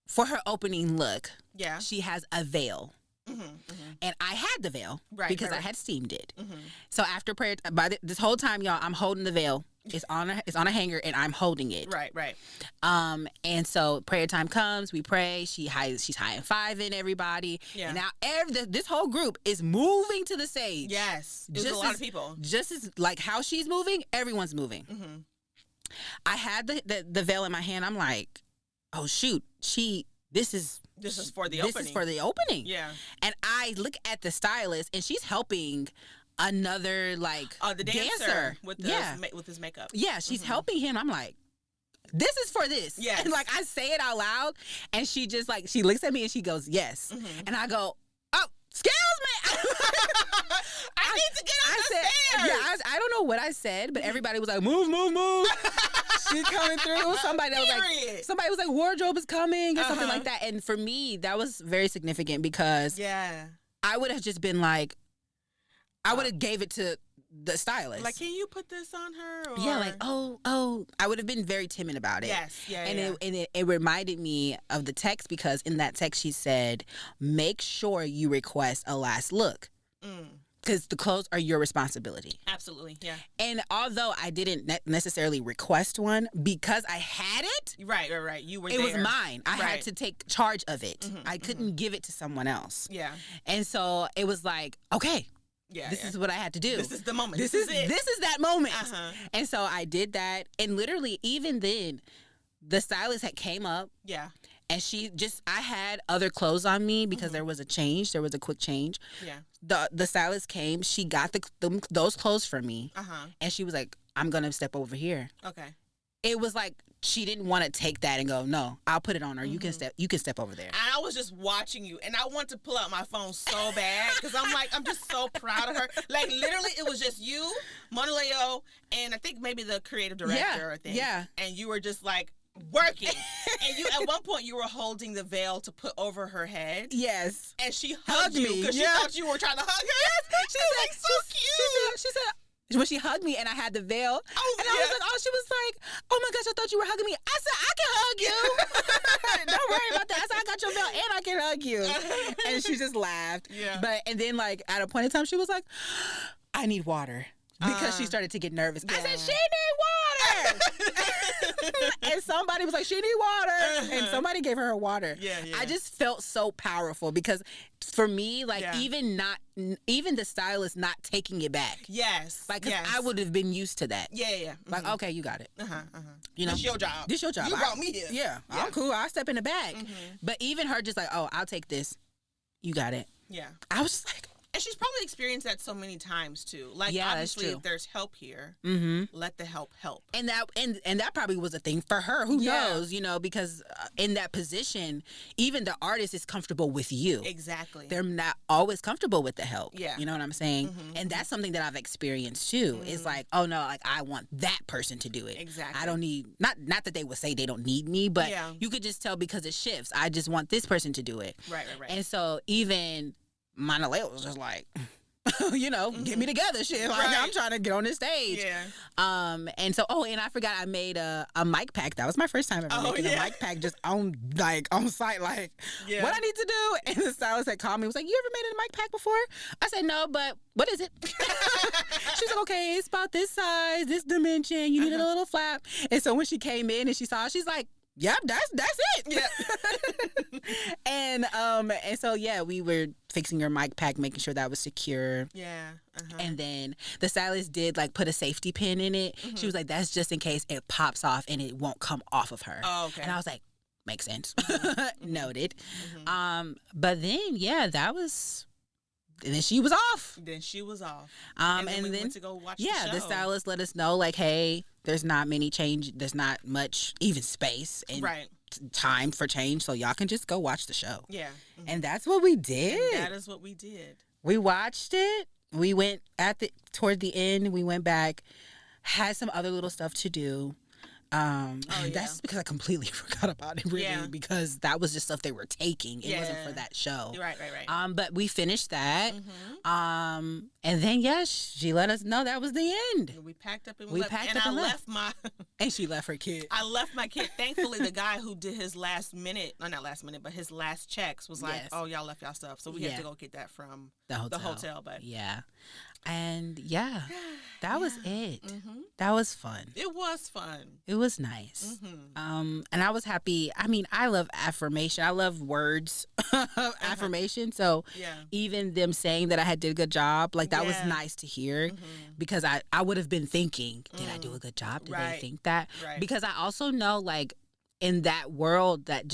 for her opening look, yeah, she has a veil. And I had the veil because I had steamed it. So after prayer, this whole time, y'all, I'm holding the veil. It's on a hanger, and I'm holding it. Right. And so prayer time comes. We pray. She's high and fiving everybody. Yeah. And now this whole group is moving to the stage. Yes, there's a lot of people. Just as like how she's moving, everyone's moving. I had the veil in my hand. I'm like, oh shoot, this is for the opening. This is for the opening. Yeah. And I look at the stylist, and she's helping another the dancer with his makeup. Yeah, she's helping him. I'm like, this is for this. Yes. And I say it out loud, and she just she looks at me and she goes, yes. And I go, oh, excuse me. I need to get on the stairs. Yeah, I don't know what I said, but everybody was like, move. She's coming through. Somebody was like, wardrobe is coming or something like that. And for me, that was very significant because I would have just been like, I would have gave it to the stylist. Like, can you put this on her? Or? Yeah, like, oh. I would have been very timid about it. Yes, yeah, And it reminded me of the text because in that text she said, make sure you request a last look. Because the clothes are your responsibility. Absolutely, yeah. And although I didn't necessarily request one, because I had it. Right. You were it there. was mine. I had to take charge of it. I couldn't give it to someone else. Yeah. And so it was like, okay. Yeah, this is what I had to do. This is the moment. This is it. This is that moment. And so I did that. And literally, even then, the stylist had came up. Yeah. And I had other clothes on me because there was a change. There was a quick change. Yeah. The stylist came. She got those clothes for me. And she was like, I'm going to step over here. Okay. It was like she didn't want to take that and go, no, I'll put it on her. You can step over there. I was just watching you, and I want to pull out my phone so bad because I'm just so proud of her. Like, literally, it was just you, Mona Leo, and I think maybe the creative director. Yeah. And you were just like, working. And you at one point you were holding the veil to put over her head. Yes. And she hugged you because she thought you were trying to hug her. Yes. She's like, so cute. She said when she hugged me and I had the veil, and I was like, she was like, oh my gosh, I thought you were hugging me. I said, I can hug you. Don't worry about that. I said, I got your veil and I can hug you. And she just laughed. Yeah. And then at a point in time, she was like, I need water. Because she started to get nervous. I said, she need water. And somebody was like, she need water. And somebody gave her water. Yeah. I just felt so powerful because for me, even the stylist not taking it back. Yes. Because I would have been used to that. Yeah. Like, okay, you got it. You know, This your job. You brought me here. Yeah. I'm cool. I'll step in the back. But even her just like, oh, I'll take this. You got it. Yeah. I was just like, and she's probably experienced that so many times too. Like, obviously, if there's help here, let the help. And that probably was a thing for her. Who knows? You know, because in that position, even the artist is comfortable with you. Exactly. They're not always comfortable with the help. Yeah. You know what I'm saying? And that's something that I've experienced too. It's like, oh no, like I want that person to do it. Exactly. I don't need not that they would say they don't need me, but you could just tell because it shifts. I just want this person to do it. Right. And so even Mona Leo was just like, get me together, shit. Like, I'm trying to get on this stage. Yeah. And so, and I forgot I made a mic pack. That was my first time ever making a mic pack just on site, like, what I need to do. And the stylist had called me, was like, you ever made a mic pack before? I said, no, but what is it? She's like, okay, it's about this size, this dimension. You need a little flap. And so when she came in and she saw it, she's like, yep, that's it. Yeah. And so we were fixing her mic pack, making sure that was secure. Yeah. And then the stylist did put a safety pin in it. She was like, that's just in case it pops off and it won't come off of her. Oh, okay. And I was like, makes sense. Noted. But then that was. And then she was off. And then we went to go watch the show. The stylist let us know, hey, there's not many change. There's not much even space and time for change. So y'all can just go watch the show. Yeah. And that's what we did. And that is what we did. We watched it. We went toward the end. We went back, had some other little stuff to do. That's because I completely forgot about it, really, because that was just stuff they were taking. It wasn't for that show. Right. But we finished that. And then she let us know that was the end. We packed up and we left. And I left my and she left her kid. I left my kid. Thankfully, the guy who did his last minute, not last minute, but his last checks was like, "Oh, y'all left y'all stuff," so we had to go get that from the hotel. But and that was it. That was fun. It was fun. It was nice. And I was happy. I mean, I love affirmation. I love words of affirmation. So even them saying that I had did a good job, like that was nice to hear, because I would have been thinking, did I do a good job? Did they think that? Because I also know, like, in that world that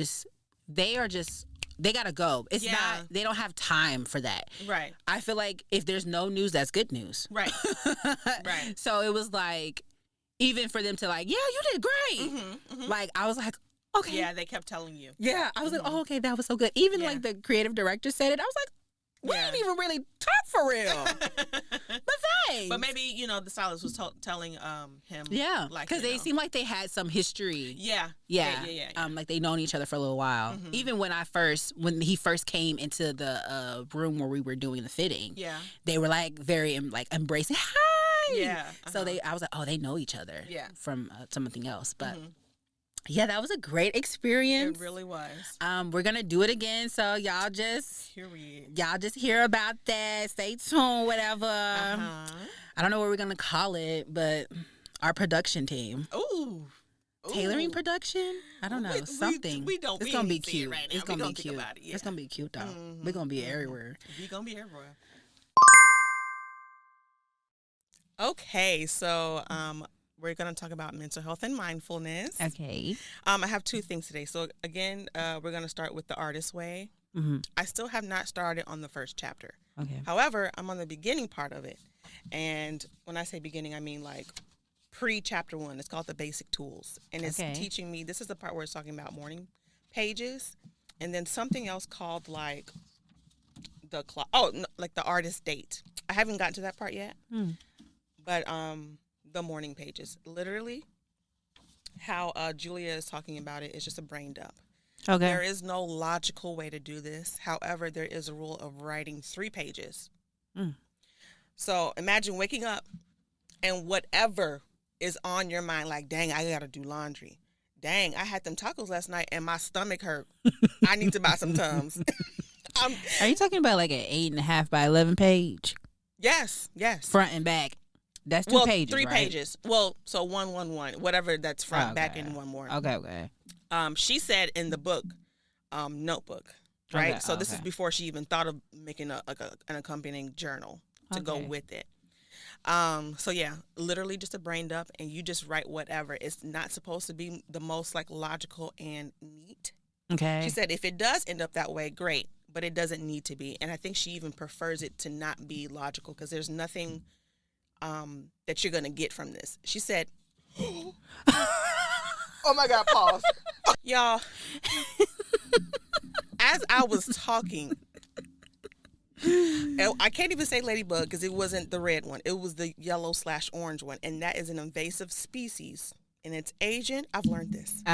they gotta go. It's not, they don't have time for that. Right. I feel like if there's no news, that's good news. Right. So it was like, even for them to like, you did great. Like, I was like, okay. Yeah, they kept telling you. Yeah. I was like, oh, okay, that was so good. Even like the creative director said it. I was like, we didn't even really talk for real. But thanks. But maybe, the stylist was telling him. Yeah. Like, because they seemed like they had some history. Yeah. Like they known each other for a little while. Even when he first came into the room where we were doing the fitting. Yeah. They were like very like embracing. Hi. Yeah. So I was like, oh, they know each other. Yeah. From something else, but. Yeah, that was a great experience. It really was. We're gonna do it again, so y'all just hear about that. Stay tuned, whatever. I don't know what we're gonna call it, but our production team. Ooh. Tailoring production? I don't know. Something. It's gonna be cute. Right, it's gonna be cute. It's gonna be cute though. We're gonna be everywhere. We're gonna be everywhere. Okay, so we're going to talk about mental health and mindfulness. Okay. I have two things today. So, again, we're going to start with the artist way. I still have not started on the first chapter. Okay. However, I'm on the beginning part of it. And when I say beginning, I mean like pre-chapter 1. It's called the basic tools. And it's teaching me, this is the part where it's talking about morning pages. And then something else called like like the artist date. I haven't gotten to that part yet. But the morning pages, literally how Julia is talking about it is just a brain dump. Okay. There is no logical way to do this. However, there is a rule of writing 3 pages. So imagine waking up and whatever is on your mind, like, dang, I got to do laundry. Dang, I had them tacos last night and my stomach hurt. I need to buy some Tums. Are you talking about like an 8.5 by 11 page? Yes. Front and back. That's 2 pages, 3 right? pages. Well, so 1, 1, 1, whatever that's front, back, and one more. Okay. She said in the book, notebook, right? Okay, so this is before she even thought of making an accompanying journal to go with it. So yeah, literally just a brain dump, and you just write whatever. It's not supposed to be the most like logical and neat. Okay. She said if it does end up that way, great, but it doesn't need to be. And I think she even prefers it to not be logical because there's nothing that you're gonna get from this. She said, "Oh my God, pause, y'all." As I was talking, I can't even say ladybug because it wasn't the red one. It was the yellow/orange one, and that is an invasive species. And it's Asian. I've learned this.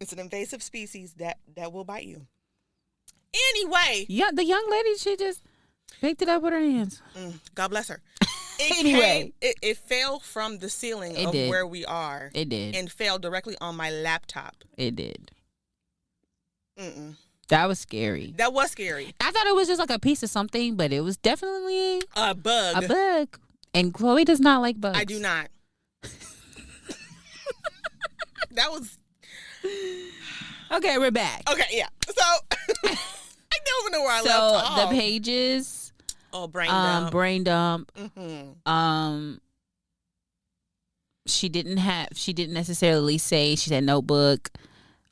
It's an invasive species that will bite you. Anyway, yeah, the young lady, she just picked it up with her hands. God bless her. Anyway, it fell from the ceiling where we are. It did. And fell directly on my laptop. It did. That was scary. That was scary. I thought it was just like a piece of something, but it was definitely a bug. A bug. And Chloe does not like bugs. I do not. That was... Okay, we're back. Okay, yeah. So, I don't even know where I left off. So, the pages... Oh, brain dump. She didn't necessarily say, she said notebook.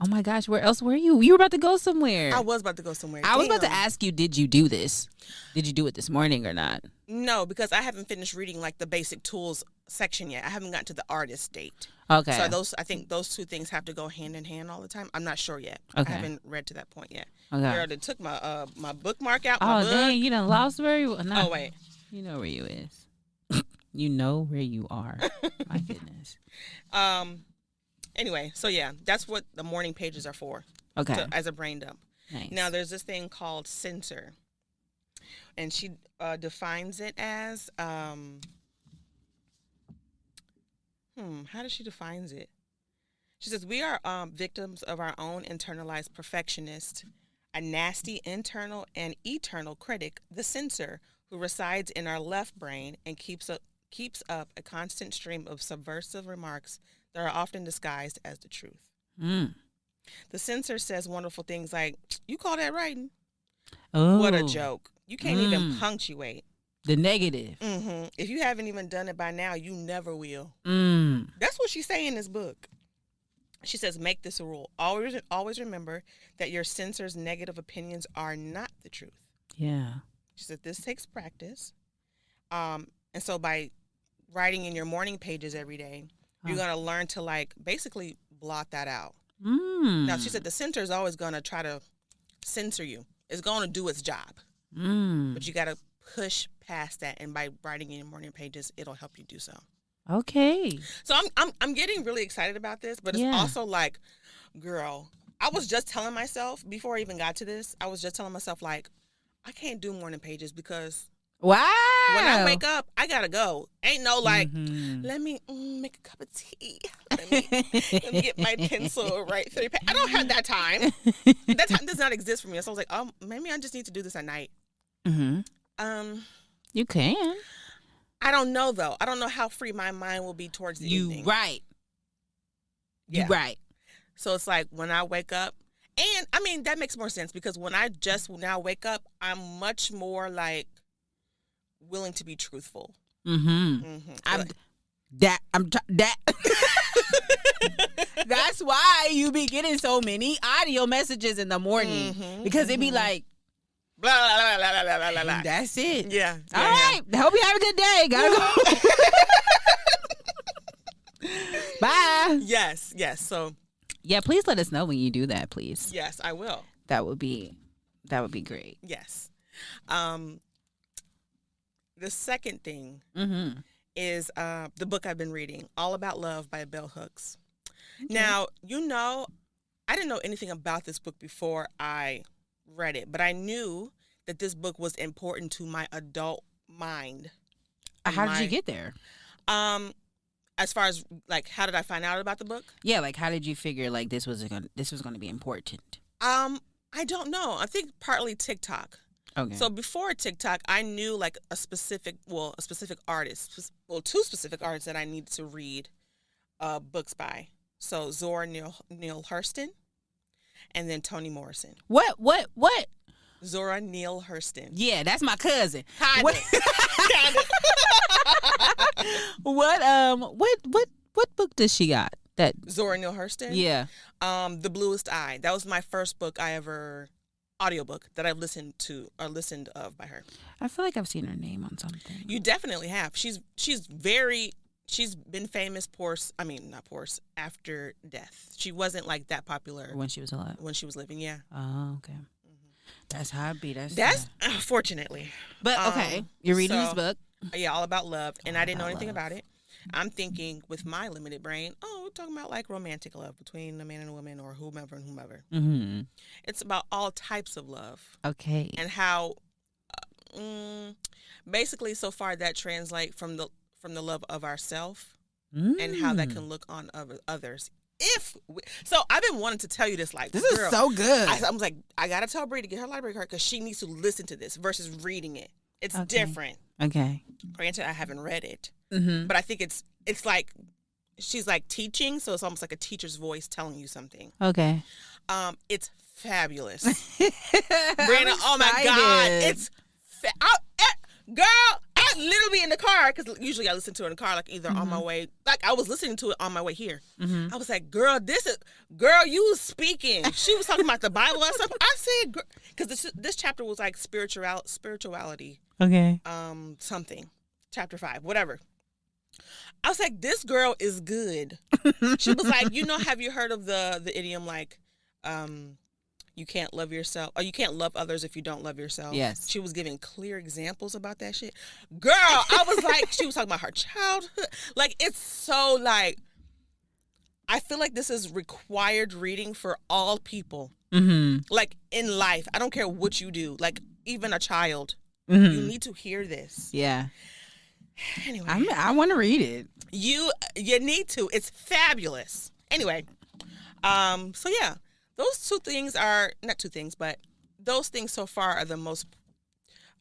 Oh my gosh, where else were you? You were about to go somewhere. I was about to go somewhere. I was about to ask you, did you do this? Did you do it this morning or not? No, because I haven't finished reading like the basic tools section yet. I haven't gotten to the artist date. Okay. So I think those two things have to go hand in hand all the time. I'm not sure yet. Okay. I haven't read to that point yet. Okay. I already took my my bookmark out. Oh, dang, you done lost where you are. No. Oh, wait. You know where you is. You know where you are. My goodness. Anyway, so yeah, that's what the morning pages are for. Okay. As a brain dump. Nice. Now, there's this thing called censor, and she defines it as how does she defines it? She says we are victims of our own internalized perfectionist, a nasty internal and eternal critic, the censor, who resides in our left brain and keeps up a constant stream of subversive remarks that are often disguised as the truth. The censor says wonderful things like, "You call that writing? Oh, What a joke! You can't even punctuate." The negative. If you haven't even done it by now, you never will. That's what she's saying in this book. She says, make this a rule. Always remember that your censor's negative opinions are not the truth. Yeah. She said, this takes practice. And so by writing in your morning pages every day, you're going to learn to like basically blot that out. Now, she said the censor is always going to try to censor you. It's going to do its job. But you got to push past that. And by writing in your morning pages, it'll help you do so. Okay. So I'm getting really excited about this, but it's also like, girl, I was just telling myself before I even got to this, I was just telling myself like, I can't do morning pages because when I wake up, I gotta go. Ain't no like, let me make a cup of tea. Let me get my pencil right through. I don't have that time. That time does not exist for me. So I was like, oh, maybe I just need to do this at night. You can. I don't know though. I don't know how free my mind will be towards the evening. Right. Yeah. You right. So it's like when I wake up, and I mean that makes more sense because when I just now wake up, I'm much more like willing to be truthful. That's why you be getting so many audio messages in the morning because it be like blah, blah, blah, blah, blah, blah, blah. That's it. Yeah. All right. Hope you have a good day. Gotta go. Bye. Yes. So. Yeah, please let us know when you do that, please. Yes, I will. That would be great. Yes. The second thing is the book I've been reading, All About Love by Bell Hooks. Okay. Now, I didn't know anything about this book before I read it, but I knew that this book was important to my adult mind. How did you get there? As far as like, how did I find out about the book? Yeah, like how did you figure like this was going to be important? I don't know. I think partly TikTok. Okay. So before TikTok, I knew like a specific artist, two specific artists that I needed to read books by. So Zora Neale Hurston, and then Toni Morrison. What? Zora Neale Hurston. Yeah, that's my cousin. What book does she got? That Zora Neale Hurston? Yeah. The Bluest Eye. That was my first book audiobook that I've listened to or listened of by her. I feel like I've seen her name on something. You definitely have. She's been famous after death. She wasn't like that popular when she was alive. When she was living, yeah. Oh, okay. That's how it be. That's fortunately. But okay, you're reading this book. Yeah, All About Love, and I didn't know anything about it. I'm thinking with my limited brain, we're talking about like romantic love between a man and a woman or whomever and whomever. It's about all types of love. Okay. And how, basically, so far that translates from the love of ourself and how that can look on others. So I've been wanting to tell you this, like, this is so good. I was like, I gotta tell Bree to get her library card because she needs to listen to this versus reading it. It's different. Okay. Granted, I haven't read it, but I think it's like she's like teaching, so it's almost like a teacher's voice telling you something. Okay. It's fabulous. Brandon, oh my God, it's girl. I literally in the car because usually I listen to it in the car, like either on my way, like I was listening to it on my way here. I was like, girl, you was speaking. She was talking about the Bible and stuff. I said, because this chapter was like spirituality. Okay. Something. Chapter 5, whatever. I was like, this girl is good. She was like, have you heard of the idiom like, you can't love yourself, or you can't love others if you don't love yourself? Yes. She was giving clear examples about that shit. Girl, I was like, she was talking about her childhood. Like, it's so like, I feel like this is required reading for all people. Like in life, I don't care what you do. Like even a child, you need to hear this. Yeah. Anyway, I want to read it. you need to. It's fabulous. Anyway, so yeah, those two things are not two things, but those things so far are the most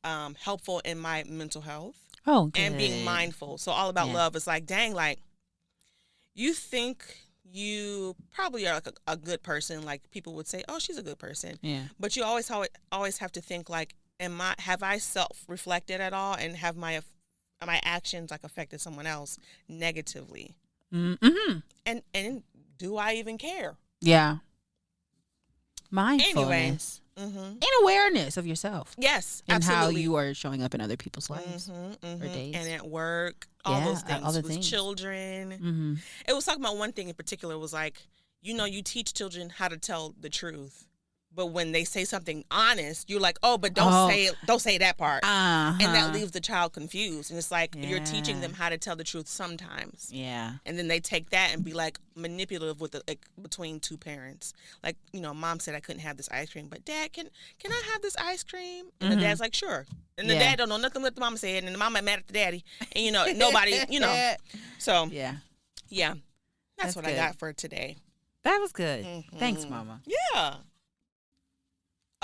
helpful in my mental health. Oh, good. And being mindful. So all about Yeah. love is like, dang, like you think you probably are like a good person. Like people would say, oh, she's a good person. Yeah. But you always have to think like, have I self-reflected at all, and have my actions like affected someone else negatively? Mm-hmm. And do I even care? Yeah. Mindfulness. And awareness of yourself. Yes, and absolutely. how you are showing up in other people's lives or days. And at work, all those things. All the with things. Children. It was talking about one thing in particular was like, you teach children how to tell the truth. But when they say something honest, you're like, oh, but don't say that part. And that leaves the child confused. And it's like you're teaching them how to tell the truth sometimes. Yeah. And then they take that and be like manipulative with between two parents. Like, mom said I couldn't have this ice cream, but dad, can I have this ice cream? And the dad's like, sure. And the dad don't know nothing what the mama said, and the mama mad at the daddy. And nobody, So yeah. That's what good. I got for today. That was good. Thanks, Mama. Yeah.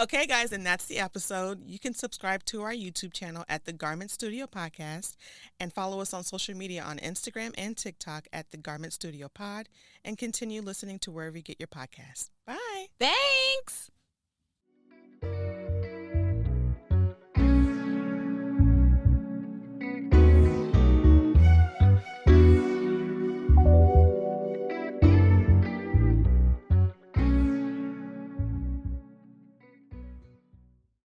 Okay, guys, and that's the episode. You can subscribe to our YouTube channel at The Garment Studio Podcast and follow us on social media on Instagram and TikTok at The Garment Studio Pod, and continue listening to wherever you get your podcasts. Bye. Thanks.